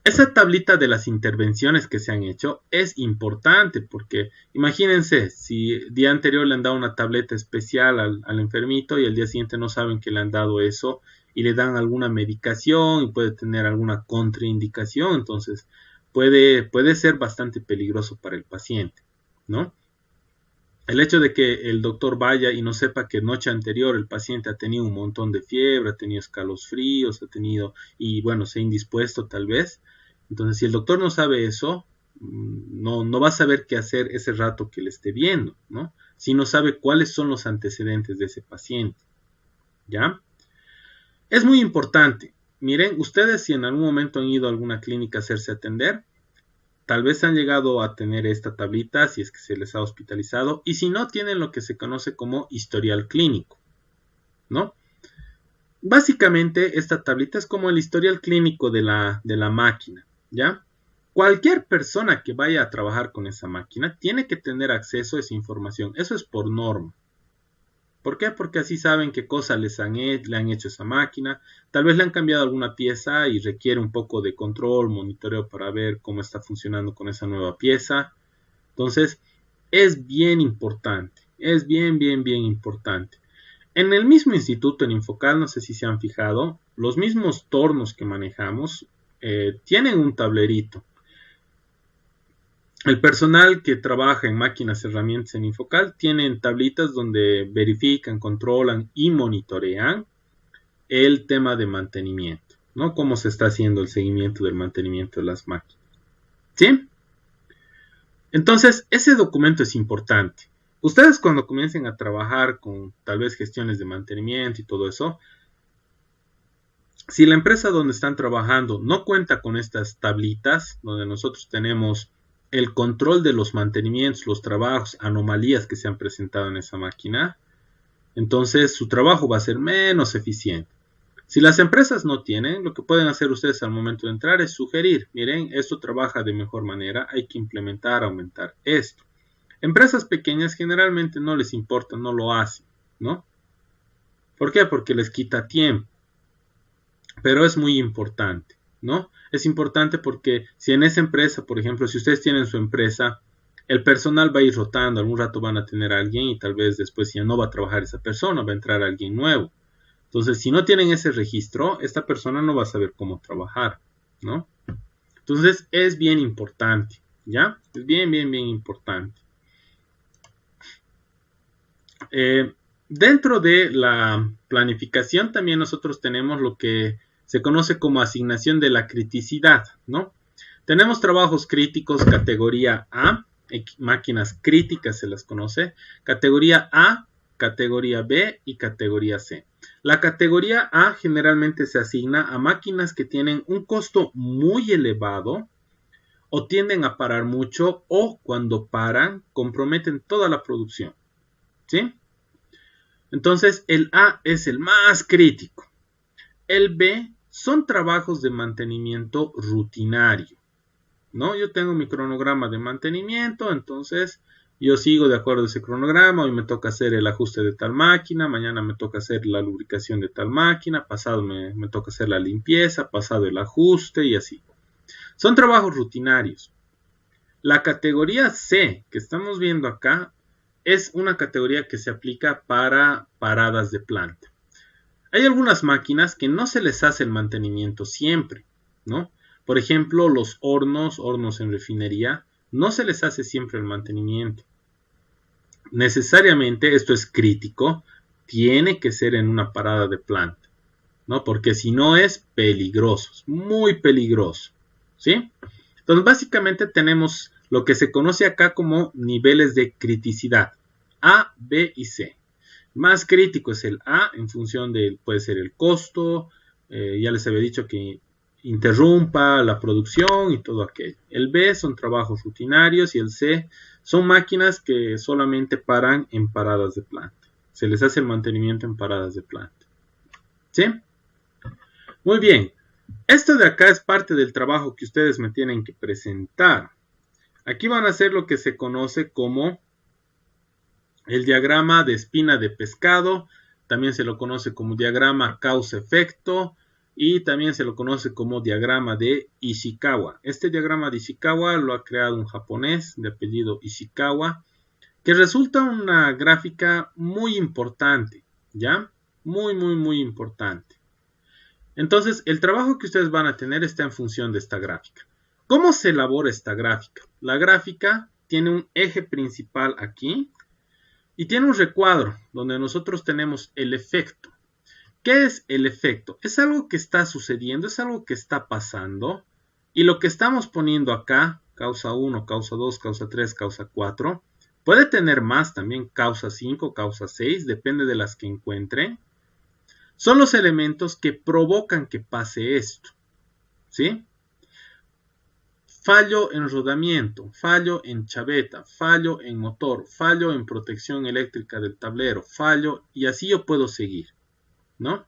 Speaker 1: Esa tablita de las intervenciones que se han hecho es importante porque imagínense si el día anterior le han dado una tableta especial al enfermito y el día siguiente no saben que le han dado eso y le dan alguna medicación y puede tener alguna contraindicación, entonces puede ser bastante peligroso para el paciente, ¿no? El hecho de que el doctor vaya y no sepa que noche anterior el paciente ha tenido un montón de fiebre, ha tenido escalofríos, y bueno, se ha indispuesto tal vez. Entonces, si el doctor no sabe eso, no va a saber qué hacer ese rato que le esté viendo, ¿no? Si no sabe cuáles son los antecedentes de ese paciente, ¿ya? Es muy importante. Miren, ustedes si en algún momento han ido a alguna clínica a hacerse atender, tal vez han llegado a tener esta tablita si es que se les ha hospitalizado y si no tienen lo que se conoce como historial clínico, ¿no? Básicamente esta tablita es como el historial clínico de la máquina, ¿ya? Cualquier persona que vaya a trabajar con esa máquina tiene que tener acceso a esa información, eso es por norma. ¿Por qué? Porque así saben qué cosas le han hecho a esa máquina. Tal vez le han cambiado alguna pieza y requiere un poco de control, monitoreo para ver cómo está funcionando con esa nueva pieza. Entonces, es bien importante. Es bien importante. En el mismo instituto, en Infocal, no sé si se han fijado, los mismos tornos que manejamos tienen un tablerito. El personal que trabaja en máquinas herramientas en Infocal tienen tablitas donde verifican, controlan y monitorean el tema de mantenimiento, ¿no? Cómo se está haciendo el seguimiento del mantenimiento de las máquinas. ¿Sí? Entonces, ese documento es importante. Ustedes cuando comiencen a trabajar con tal vez gestiones de mantenimiento y todo eso, si la empresa donde están trabajando no cuenta con estas tablitas, donde nosotros tenemos el control de los mantenimientos, los trabajos, anomalías que se han presentado en esa máquina, entonces su trabajo va a ser menos eficiente. Si las empresas no tienen, lo que pueden hacer ustedes al momento de entrar es sugerir, miren, esto trabaja de mejor manera, hay que implementar, aumentar esto. Empresas pequeñas generalmente no les importa, no lo hacen, ¿no? ¿Por qué? Porque les quita tiempo. Pero es muy importante, ¿no? Es importante porque si en esa empresa, por ejemplo, si ustedes tienen su empresa, el personal va a ir rotando, algún rato van a tener a alguien y tal vez después ya no va a trabajar esa persona, va a entrar alguien nuevo. Entonces, si no tienen ese registro, esta persona no va a saber cómo trabajar, ¿no? Entonces, es bien importante, ¿ya? Es bien importante. Dentro de la planificación también nosotros tenemos lo que se conoce como asignación de la criticidad, ¿no? Tenemos trabajos críticos categoría A, máquinas críticas se las conoce, categoría A, categoría B y categoría C. La categoría A generalmente se asigna a máquinas que tienen un costo muy elevado o tienden a parar mucho o cuando paran comprometen toda la producción, ¿sí? Entonces el A es el más crítico. El B son trabajos de mantenimiento rutinario, ¿no? Yo tengo mi cronograma de mantenimiento, entonces yo sigo de acuerdo a ese cronograma. Hoy me toca hacer el ajuste de tal máquina, mañana me toca hacer la lubricación de tal máquina, pasado me toca hacer la limpieza, pasado el ajuste y así. Son trabajos rutinarios. La categoría C que estamos viendo acá es una categoría que se aplica para paradas de planta. Hay algunas máquinas que no se les hace el mantenimiento siempre, ¿no? Por ejemplo, los hornos en refinería, no se les hace siempre el mantenimiento. Necesariamente, esto es crítico, tiene que ser en una parada de planta, ¿no? Porque si no es peligroso, es muy peligroso, ¿sí? Entonces, básicamente tenemos lo que se conoce acá como niveles de criticidad, A, B y C. Más crítico es el A en función de, puede ser el costo, ya les había dicho que interrumpa la producción y todo aquello. El B son trabajos rutinarios y el C son máquinas que solamente paran en paradas de planta. Se les hace el mantenimiento en paradas de planta. ¿Sí? Muy bien. Esto de acá es parte del trabajo que ustedes me tienen que presentar. Aquí van a hacer lo que se conoce como el diagrama de espina de pescado, también se lo conoce como diagrama causa-efecto y también se lo conoce como diagrama de Ishikawa. Este diagrama de Ishikawa lo ha creado un japonés de apellido Ishikawa, que resulta una gráfica muy importante, ¿ya? Muy importante. Entonces, el trabajo que ustedes van a tener está en función de esta gráfica. ¿Cómo se elabora esta gráfica? La gráfica tiene un eje principal aquí y tiene un recuadro donde nosotros tenemos el efecto. ¿Qué es el efecto? Es algo que está sucediendo, es algo que está pasando, y lo que estamos poniendo acá, causa 1, causa 2, causa 3, causa 4, puede tener más también, causa 5, causa 6, depende de las que encuentre. Son los elementos que provocan que pase esto, ¿sí? Fallo en rodamiento, fallo en chaveta, fallo en motor, fallo en protección eléctrica del tablero, fallo, y así yo puedo seguir, ¿no?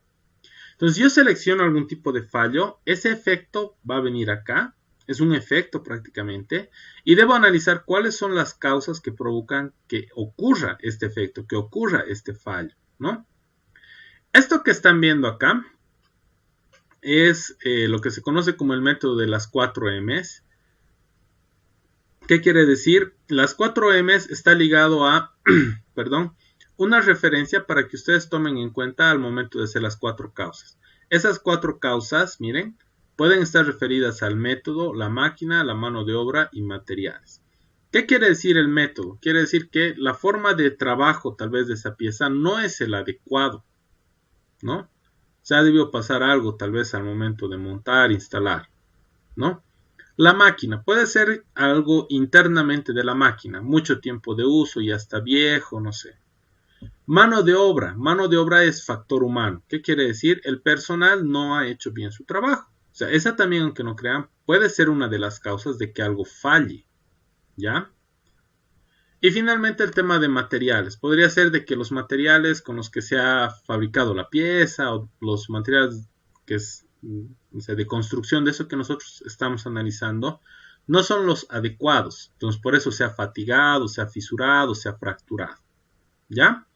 Speaker 1: Entonces yo selecciono algún tipo de fallo, ese efecto va a venir acá, es un efecto prácticamente, y debo analizar cuáles son las causas que provocan que ocurra este efecto, que ocurra este fallo, ¿no? Esto que están viendo acá es lo que se conoce como el método de las 4 M's. ¿Qué quiere decir? Las 4 M's está ligado a, perdón, una referencia para que ustedes tomen en cuenta al momento de hacer las 4 causas. Esas 4 causas, miren, pueden estar referidas al método, la máquina, la mano de obra y materiales. ¿Qué quiere decir el método? Quiere decir que la forma de trabajo tal vez de esa pieza no es el adecuado, ¿no? Se ha debido pasar algo tal vez al momento de montar, instalar, ¿no? La máquina, puede ser algo internamente de la máquina, mucho tiempo de uso y hasta viejo, no sé. Mano de obra es factor humano. ¿Qué quiere decir? El personal no ha hecho bien su trabajo. O sea, esa también, aunque no crean, puede ser una de las causas de que algo falle, ¿ya? Y finalmente el tema de materiales. Podría ser de que los materiales con los que se ha fabricado la pieza o los materiales que es, o sea, de construcción de eso que nosotros estamos analizando no son los adecuados. Entonces por eso se ha fatigado, se ha fisurado, se ha fracturado, ¿ya?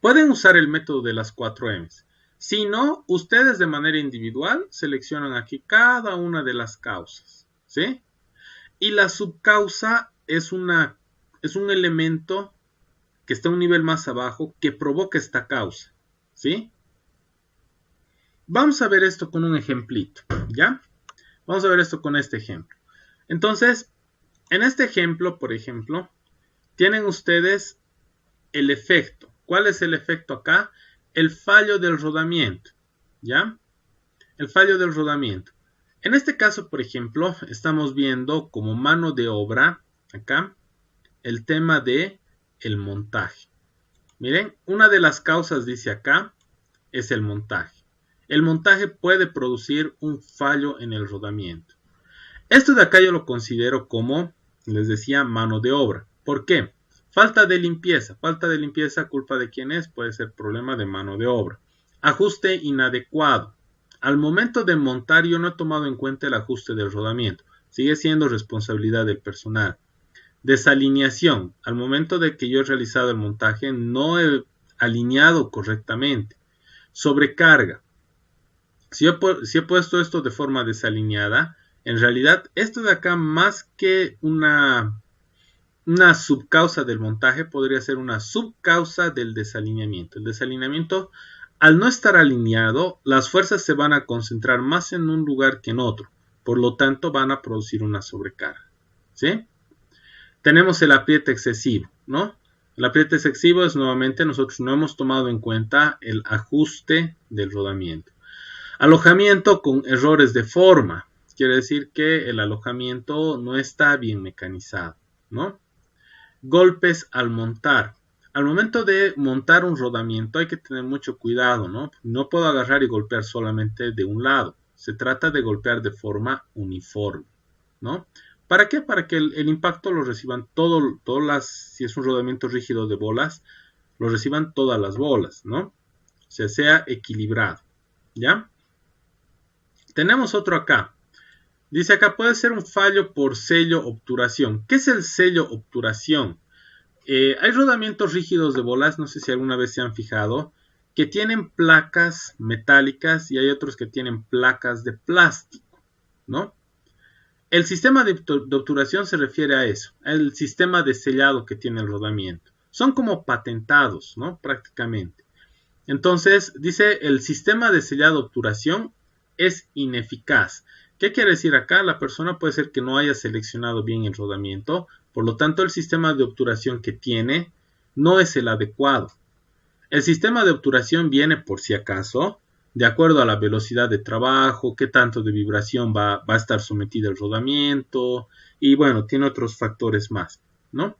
Speaker 1: Pueden usar el método de las 4 M's. Si no, ustedes de manera individual seleccionan aquí cada una de las causas, ¿sí? Y la subcausa es un elemento que está a un nivel más abajo que provoca esta causa, ¿sí? Vamos a ver esto con un ejemplito, ¿ya? Vamos a ver esto con este ejemplo. Entonces, en este ejemplo, por ejemplo, tienen ustedes el efecto. ¿Cuál es el efecto acá? El fallo del rodamiento, ¿ya? El fallo del rodamiento. En este caso, por ejemplo, estamos viendo como mano de obra, acá, el tema de el montaje. Miren, una de las causas, dice acá, es el montaje. El montaje puede producir un fallo en el rodamiento. Esto de acá yo lo considero como, les decía, mano de obra. ¿Por qué? Falta de limpieza. Falta de limpieza, ¿culpa de quién es? Puede ser problema de mano de obra. Ajuste inadecuado. Al momento de montar yo no he tomado en cuenta el ajuste del rodamiento. Sigue siendo responsabilidad del personal. Desalineación. Al momento de que yo he realizado el montaje no he alineado correctamente. Sobrecarga. Si he puesto esto de forma desalineada, en realidad esto de acá más que una subcausa del montaje podría ser una subcausa del desalineamiento. El desalineamiento, al no estar alineado, las fuerzas se van a concentrar más en un lugar que en otro. Por lo tanto, van a producir una sobrecarga, ¿sí? Tenemos el apriete excesivo, ¿no? El apriete excesivo es nuevamente nosotros no hemos tomado en cuenta el ajuste del rodamiento. Alojamiento con errores de forma. Quiere decir que el alojamiento no está bien mecanizado, ¿no? Golpes al montar. Al momento de montar un rodamiento hay que tener mucho cuidado, ¿no? No puedo agarrar y golpear solamente de un lado. Se trata de golpear de forma uniforme, ¿no? ¿Para qué? Para que el impacto lo reciban si es un rodamiento rígido de bolas, lo reciban todas las bolas, ¿no? O sea, sea equilibrado, ¿ya? Tenemos otro acá. Dice acá, puede ser un fallo por sello obturación. ¿Qué es el sello obturación? Hay rodamientos rígidos de bolas, no sé si alguna vez se han fijado, que tienen placas metálicas y hay otros que tienen placas de plástico, ¿no? El sistema de obturación se refiere a eso, al sistema de sellado que tiene el rodamiento. Son como patentados, ¿no? Prácticamente. Entonces, dice, el sistema de sellado de obturación es ineficaz. ¿Qué quiere decir acá? La persona puede ser que no haya seleccionado bien el rodamiento, por lo tanto el sistema de obturación que tiene no es el adecuado. El sistema de obturación viene por si acaso, de acuerdo a la velocidad de trabajo, qué tanto de vibración va a estar sometido el rodamiento, y bueno, tiene otros factores más, ¿no?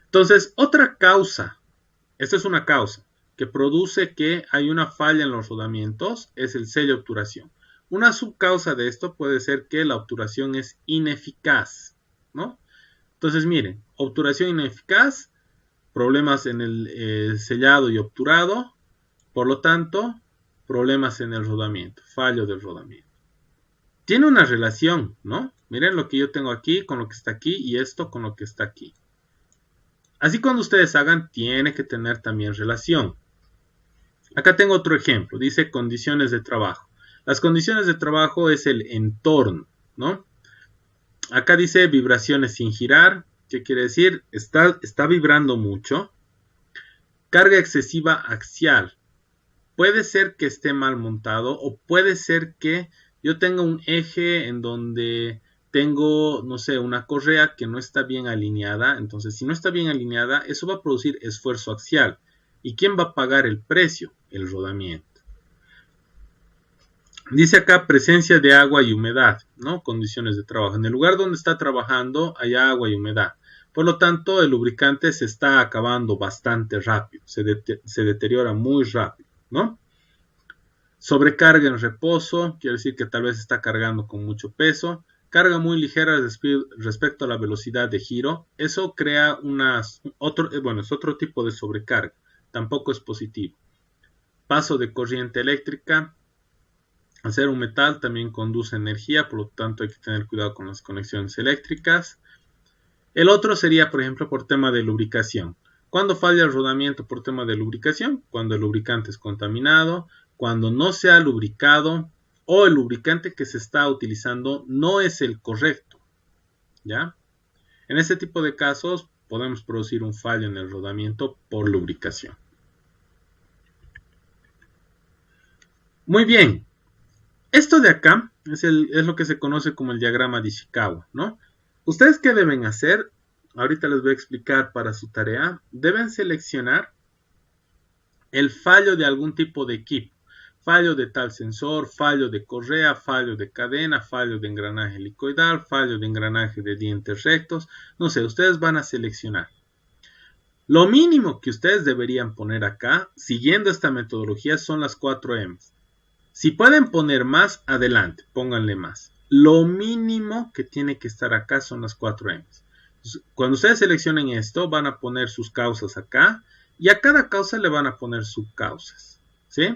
Speaker 1: Entonces, otra causa, esta es una causa, que produce que hay una falla en los rodamientos, es el sello de obturación. Una subcausa de esto puede ser que la obturación es ineficaz, ¿no? Entonces, miren, obturación ineficaz, problemas en el sellado y obturado, por lo tanto, problemas en el rodamiento, fallo del rodamiento. Tiene una relación, ¿no? Miren lo que yo tengo aquí con lo que está aquí y esto con lo que está aquí. Así cuando ustedes hagan, tiene que tener también relación. Acá tengo otro ejemplo, dice condiciones de trabajo. Las condiciones de trabajo es el entorno, ¿no? Acá dice vibraciones sin girar. ¿Qué quiere decir? Está vibrando mucho. Carga excesiva axial. Puede ser que esté mal montado o puede ser que yo tenga un eje en donde tengo, no sé, una correa que no está bien alineada. Entonces, si no está bien alineada, eso va a producir esfuerzo axial. ¿Y quién va a pagar el precio? El rodamiento. Dice acá presencia de agua y humedad, ¿no? Condiciones de trabajo. En el lugar donde está trabajando hay agua y humedad. Por lo tanto, el lubricante se está acabando bastante rápido. Se deteriora muy rápido, ¿no? Sobrecarga en reposo. Quiere decir que tal vez está cargando con mucho peso. Carga muy ligera respecto a la velocidad de giro. Eso crea es otro tipo de sobrecarga. Tampoco es positivo. Paso de corriente eléctrica. Al ser un metal también conduce energía, por lo tanto hay que tener cuidado con las conexiones eléctricas. El otro sería, por ejemplo, por tema de lubricación. ¿Cuándo falla el rodamiento por tema de lubricación? Cuando el lubricante es contaminado, cuando no se ha lubricado o el lubricante que se está utilizando no es el correcto, ¿ya? En este tipo de casos podemos producir un fallo en el rodamiento por lubricación. Muy bien. Esto de acá es lo que se conoce como el diagrama de Ishikawa, ¿no? ¿Ustedes qué deben hacer? Ahorita les voy a explicar para su tarea. Deben seleccionar el fallo de algún tipo de equipo. Fallo de tal sensor, fallo de correa, fallo de cadena, fallo de engranaje helicoidal, fallo de engranaje de dientes rectos. No sé, ustedes van a seleccionar. Lo mínimo que ustedes deberían poner acá, siguiendo esta metodología, son las 4 M's. Si pueden poner más, adelante, pónganle más. Lo mínimo que tiene que estar acá son las 4 M's. Cuando ustedes seleccionen esto, van a poner sus causas acá y a cada causa le van a poner subcausas, ¿sí?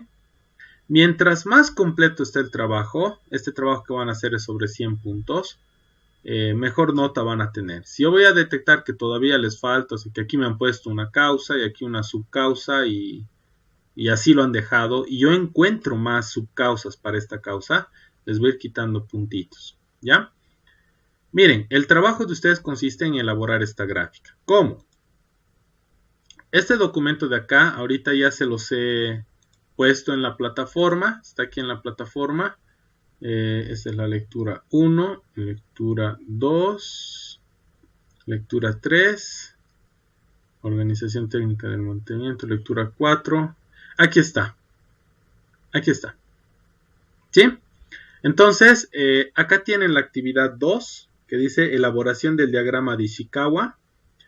Speaker 1: Mientras más completo esté el trabajo, este trabajo que van a hacer es sobre 100 puntos, mejor nota van a tener. Si yo voy a detectar que todavía les falta, o sea, que aquí me han puesto una causa y aquí una subcausa y así lo han dejado, y yo encuentro más subcausas para esta causa, les voy a ir quitando puntitos, ¿ya? Miren, el trabajo de ustedes consiste en elaborar esta gráfica. ¿Cómo? Este documento de acá, ahorita ya se los he puesto en la plataforma, está aquí en la plataforma. Esta es la lectura 1, lectura 2, lectura 3, organización técnica del mantenimiento, lectura 4. Aquí está. Aquí está. ¿Sí? Entonces, acá tienen la actividad 2, que dice elaboración del diagrama de Ishikawa.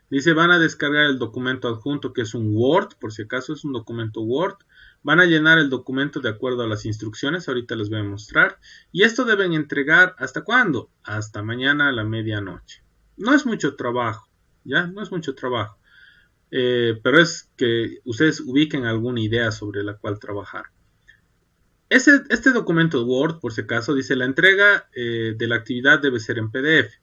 Speaker 1: Dice, van a descargar el documento adjunto, que es un Word, por si acaso es un documento Word. Van a llenar el documento de acuerdo a las instrucciones, ahorita les voy a mostrar. Y esto deben entregar, ¿hasta cuándo? Hasta mañana a la medianoche. No es mucho trabajo, ¿ya? No es mucho trabajo. Pero es que ustedes ubiquen alguna idea sobre la cual trabajar. Este documento Word, por si acaso, dice la entrega de la actividad debe ser en PDF.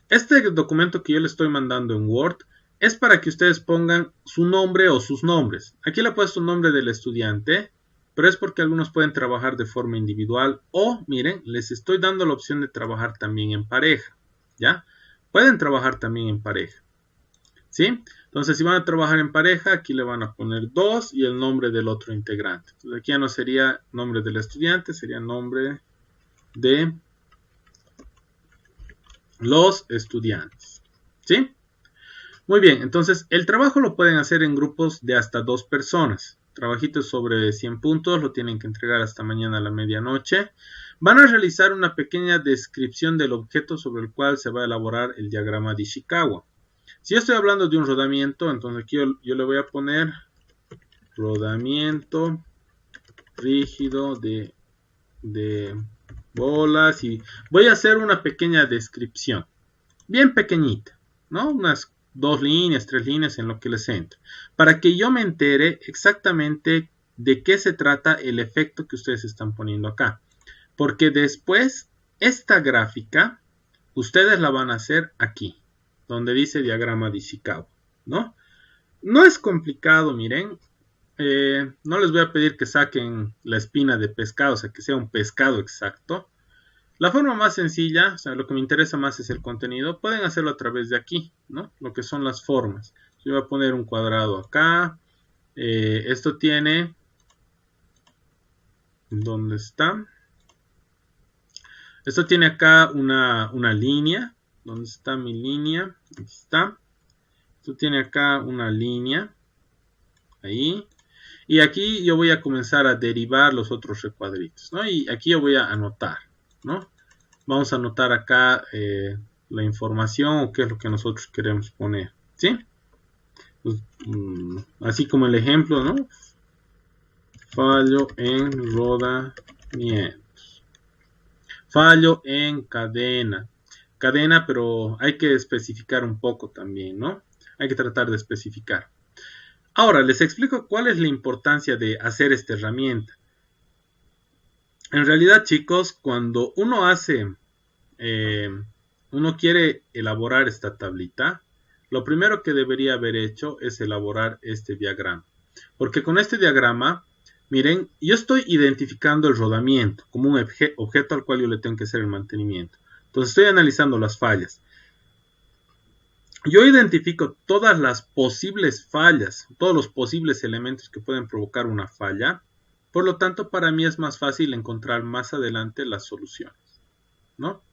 Speaker 1: Este documento que yo le estoy mandando en Word es para que ustedes pongan su nombre o sus nombres. Aquí le he puesto un nombre del estudiante, pero es porque algunos pueden trabajar de forma individual o, miren, les estoy dando la opción de trabajar también en pareja, ¿ya? Pueden trabajar también en pareja, ¿sí? Entonces, si van a trabajar en pareja, aquí le van a poner 2 y el nombre del otro integrante. Entonces, aquí ya no sería nombre del estudiante, sería nombre de los estudiantes, ¿sí? Muy bien, entonces el trabajo lo pueden hacer en grupos de hasta 2 personas. Trabajitos sobre 100 puntos, lo tienen que entregar hasta mañana a la medianoche. Van a realizar una pequeña descripción del objeto sobre el cual se va a elaborar el diagrama de Ishikawa. Si yo estoy hablando de un rodamiento, entonces aquí yo le voy a poner rodamiento rígido de bolas y voy a hacer una pequeña descripción, bien pequeñita, ¿no? Unas 2 líneas, 3 líneas en lo que les entre, para que yo me entere exactamente de qué se trata el efecto que ustedes están poniendo acá. Porque después, esta gráfica, ustedes la van a hacer aquí, donde dice diagrama de Ishikawa, ¿no? No es complicado, miren. No les voy a pedir que saquen la espina de pescado, o sea, que sea un pescado exacto. La forma más sencilla, o sea, lo que me interesa más es el contenido, pueden hacerlo a través de aquí, ¿no? Lo que son las formas. Yo voy a poner un cuadrado acá. Esto tiene... ¿Dónde está? Esto tiene acá una línea. ¿Dónde está mi línea? Aquí está. Esto tiene acá una línea. Ahí. Y aquí yo voy a comenzar a derivar los otros recuadritos, ¿no? Y aquí yo voy a anotar, ¿no? Vamos a anotar acá la información o qué es lo que nosotros queremos poner, ¿sí? Pues, así como el ejemplo, ¿no? Fallo en rodamientos. Fallo en cadena. Cadena, pero hay que especificar un poco también, ¿no? Hay que tratar de especificar. Ahora, les explico cuál es la importancia de hacer esta herramienta. En realidad, chicos, cuando uno quiere elaborar esta tablita, lo primero que debería haber hecho es elaborar este diagrama. Porque con este diagrama, miren, yo estoy identificando el rodamiento como un objeto al cual yo le tengo que hacer el mantenimiento. Entonces estoy analizando las fallas. Yo identifico todas las posibles fallas, todos los posibles elementos que pueden provocar una falla. Por lo tanto, para mí es más fácil encontrar más adelante las soluciones, ¿no?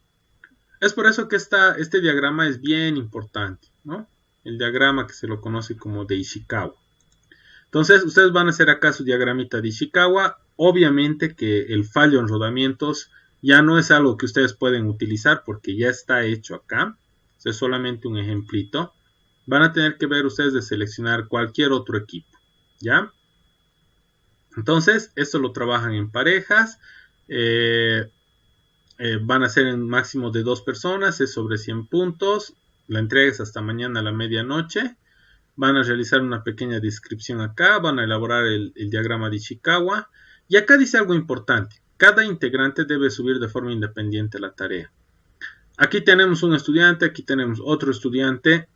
Speaker 1: Es por eso que este diagrama es bien importante, ¿no? El diagrama que se lo conoce como de Ishikawa. Entonces, ustedes van a hacer acá su diagramita de Ishikawa. Obviamente que el fallo en rodamientos ya no es algo que ustedes pueden utilizar porque ya está hecho acá. Es solamente un ejemplito. Van a tener que ver ustedes de seleccionar cualquier otro equipo, ¿ya? Entonces, esto lo trabajan en parejas. Van a ser en máximo de 2 personas. Es sobre 100 puntos. La entrega es hasta mañana a la medianoche. Van a realizar una pequeña descripción acá. Van a elaborar el diagrama de Ishikawa. Y acá dice algo importante. Cada integrante debe subir de forma independiente la tarea. Aquí tenemos un estudiante, aquí tenemos otro estudiante.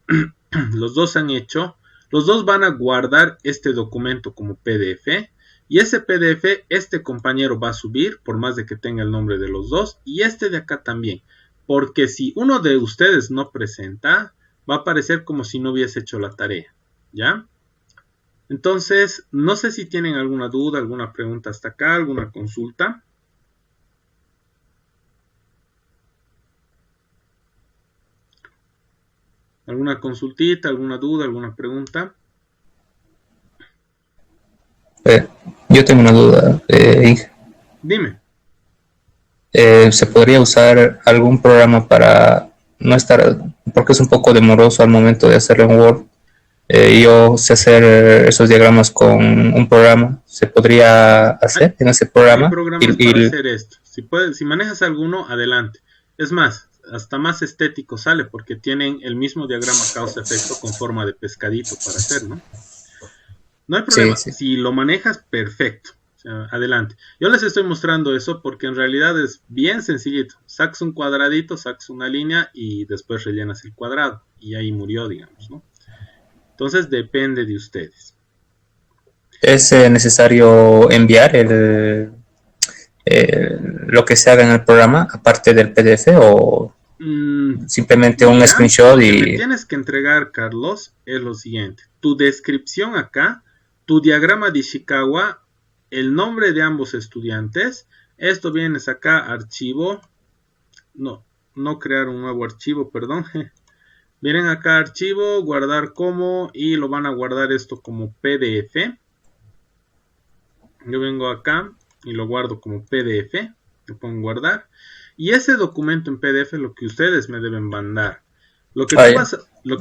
Speaker 1: Los dos han hecho. Los dos van a guardar este documento como PDF. Y ese PDF, este compañero va a subir, por más de que tenga el nombre de los dos. Y este de acá también. Porque si uno de ustedes no presenta, va a aparecer como si no hubiese hecho la tarea. ¿Ya? Entonces, no sé si tienen alguna duda, alguna pregunta hasta acá, alguna consulta. ¿Alguna consultita, alguna duda, alguna pregunta?
Speaker 4: Yo tengo una duda, Inge.
Speaker 1: Dime.
Speaker 4: ¿Se podría usar algún programa para no estar, porque es un poco demoroso al momento de hacerlo en Word? Yo sé hacer esos diagramas con un programa. ¿Se podría hacer en ese programa?
Speaker 1: Hay programas para hacer esto. Si manejas alguno, adelante. Es más, hasta más estético sale porque tienen el mismo diagrama causa-efecto con forma de pescadito para hacer, ¿no? No hay problema. Sí. Si lo manejas, perfecto. O sea, adelante. Yo les estoy mostrando eso porque en realidad es bien sencillito. Sacas un cuadradito, sacas una línea y después rellenas el cuadrado. Y ahí murió, digamos, ¿no? Entonces depende de ustedes.
Speaker 4: ¿Es necesario enviar lo que se haga en el programa, aparte del PDF, o simplemente un
Speaker 1: Mira,
Speaker 4: screenshot
Speaker 1: lo que me
Speaker 4: y...
Speaker 1: tienes que entregar, Carlos, es lo siguiente. Tu descripción acá, tu diagrama de Ishikawa, el nombre de ambos estudiantes. Esto vienes acá, archivo. No crear un nuevo archivo, perdón. Vienen acá, archivo, guardar como, y lo van a guardar esto como PDF. Yo vengo acá y lo guardo como PDF. Lo pongo guardar. Y ese documento en PDF es lo que ustedes me deben mandar. Lo que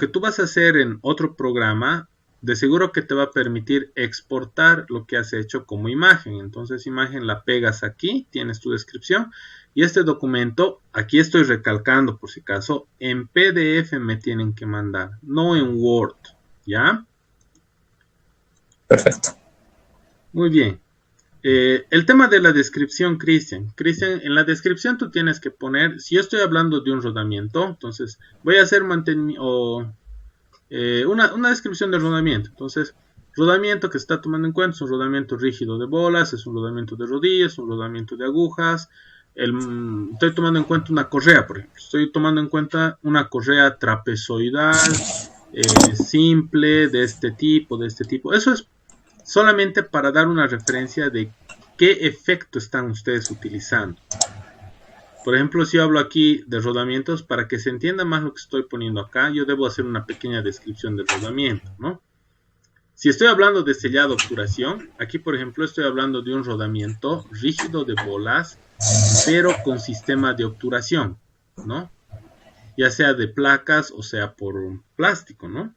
Speaker 1: tú vas a hacer en otro programa, de seguro que te va a permitir exportar lo que has hecho como imagen. Entonces, imagen la pegas aquí, tienes tu descripción. Y este documento, aquí estoy recalcando por si acaso, en PDF me tienen que mandar, no en Word. ¿Ya?
Speaker 4: Perfecto.
Speaker 1: Muy bien. El tema de la descripción, Cristian, en la descripción tú tienes que poner, si yo estoy hablando de un rodamiento, entonces voy a hacer una descripción del rodamiento. Entonces, rodamiento que se está tomando en cuenta es un rodamiento rígido de bolas, es un rodamiento de rodillas, un rodamiento de agujas. Estoy tomando en cuenta una correa, por ejemplo. Estoy tomando en cuenta una correa trapezoidal, simple, de este tipo. Eso es solamente para dar una referencia de qué efecto están ustedes utilizando. Por ejemplo, si yo hablo aquí de rodamientos, para que se entienda más lo que estoy poniendo acá, yo debo hacer una pequeña descripción del rodamiento, ¿no? Si estoy hablando de sellado obturación, aquí por ejemplo estoy hablando de un rodamiento rígido de bolas, pero con sistema de obturación, ¿no? Ya sea de placas o sea por plástico, ¿no?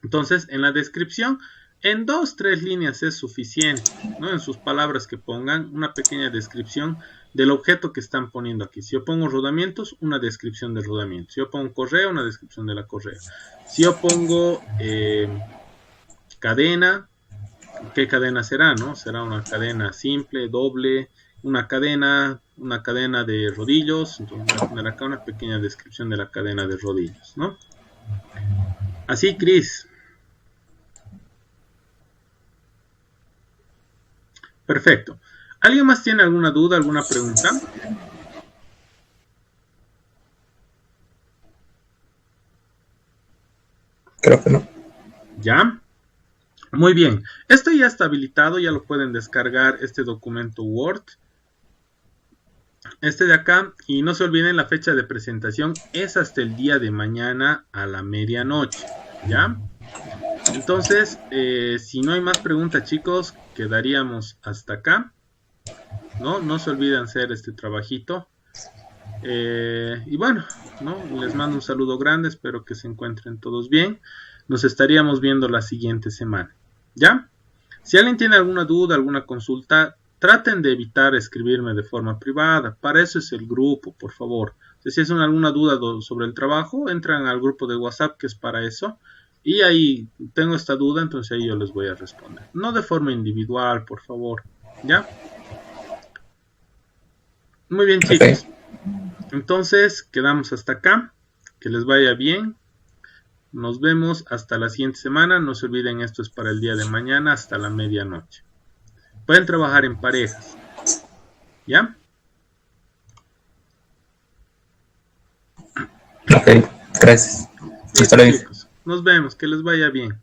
Speaker 1: Entonces, en la descripción, en 2-3 líneas es suficiente, ¿no? En sus palabras que pongan una pequeña descripción del objeto que están poniendo aquí. Si yo pongo rodamientos, una descripción del rodamiento. Si yo pongo correa, una descripción de la correa. Si yo pongo cadena, ¿qué cadena será, no? Será una cadena simple, doble, una cadena de rodillos. Entonces voy a poner acá una pequeña descripción de la cadena de rodillos, ¿no? Así, Cris. Perfecto. ¿Alguien más tiene alguna duda, alguna pregunta?
Speaker 4: Creo que no.
Speaker 1: ¿Ya? Muy bien. Esto ya está habilitado, ya lo pueden descargar, este documento Word. Este de acá, y no se olviden, la fecha de presentación es hasta el día de mañana a la medianoche. ¿Ya? Entonces, si no hay más preguntas, chicos, quedaríamos hasta acá. No se olviden hacer este trabajito. Y bueno, ¿no? Les mando un saludo grande, espero que se encuentren todos bien. Nos estaríamos viendo la siguiente semana. ¿Ya? Si alguien tiene alguna duda, alguna consulta, traten de evitar escribirme de forma privada. Para eso es el grupo, por favor. Si es alguna duda sobre el trabajo, entran al grupo de WhatsApp que es para eso. Y ahí tengo esta duda, entonces ahí yo les voy a responder. No de forma individual, por favor. ¿Ya? Muy bien, chicos. Entonces, quedamos hasta acá. Que les vaya bien. Nos vemos hasta la siguiente semana. No se olviden, esto es para el día de mañana hasta la medianoche. Pueden trabajar en parejas. ¿Ya?
Speaker 4: Ok, gracias. Hasta luego.
Speaker 1: Nos vemos, que les vaya bien.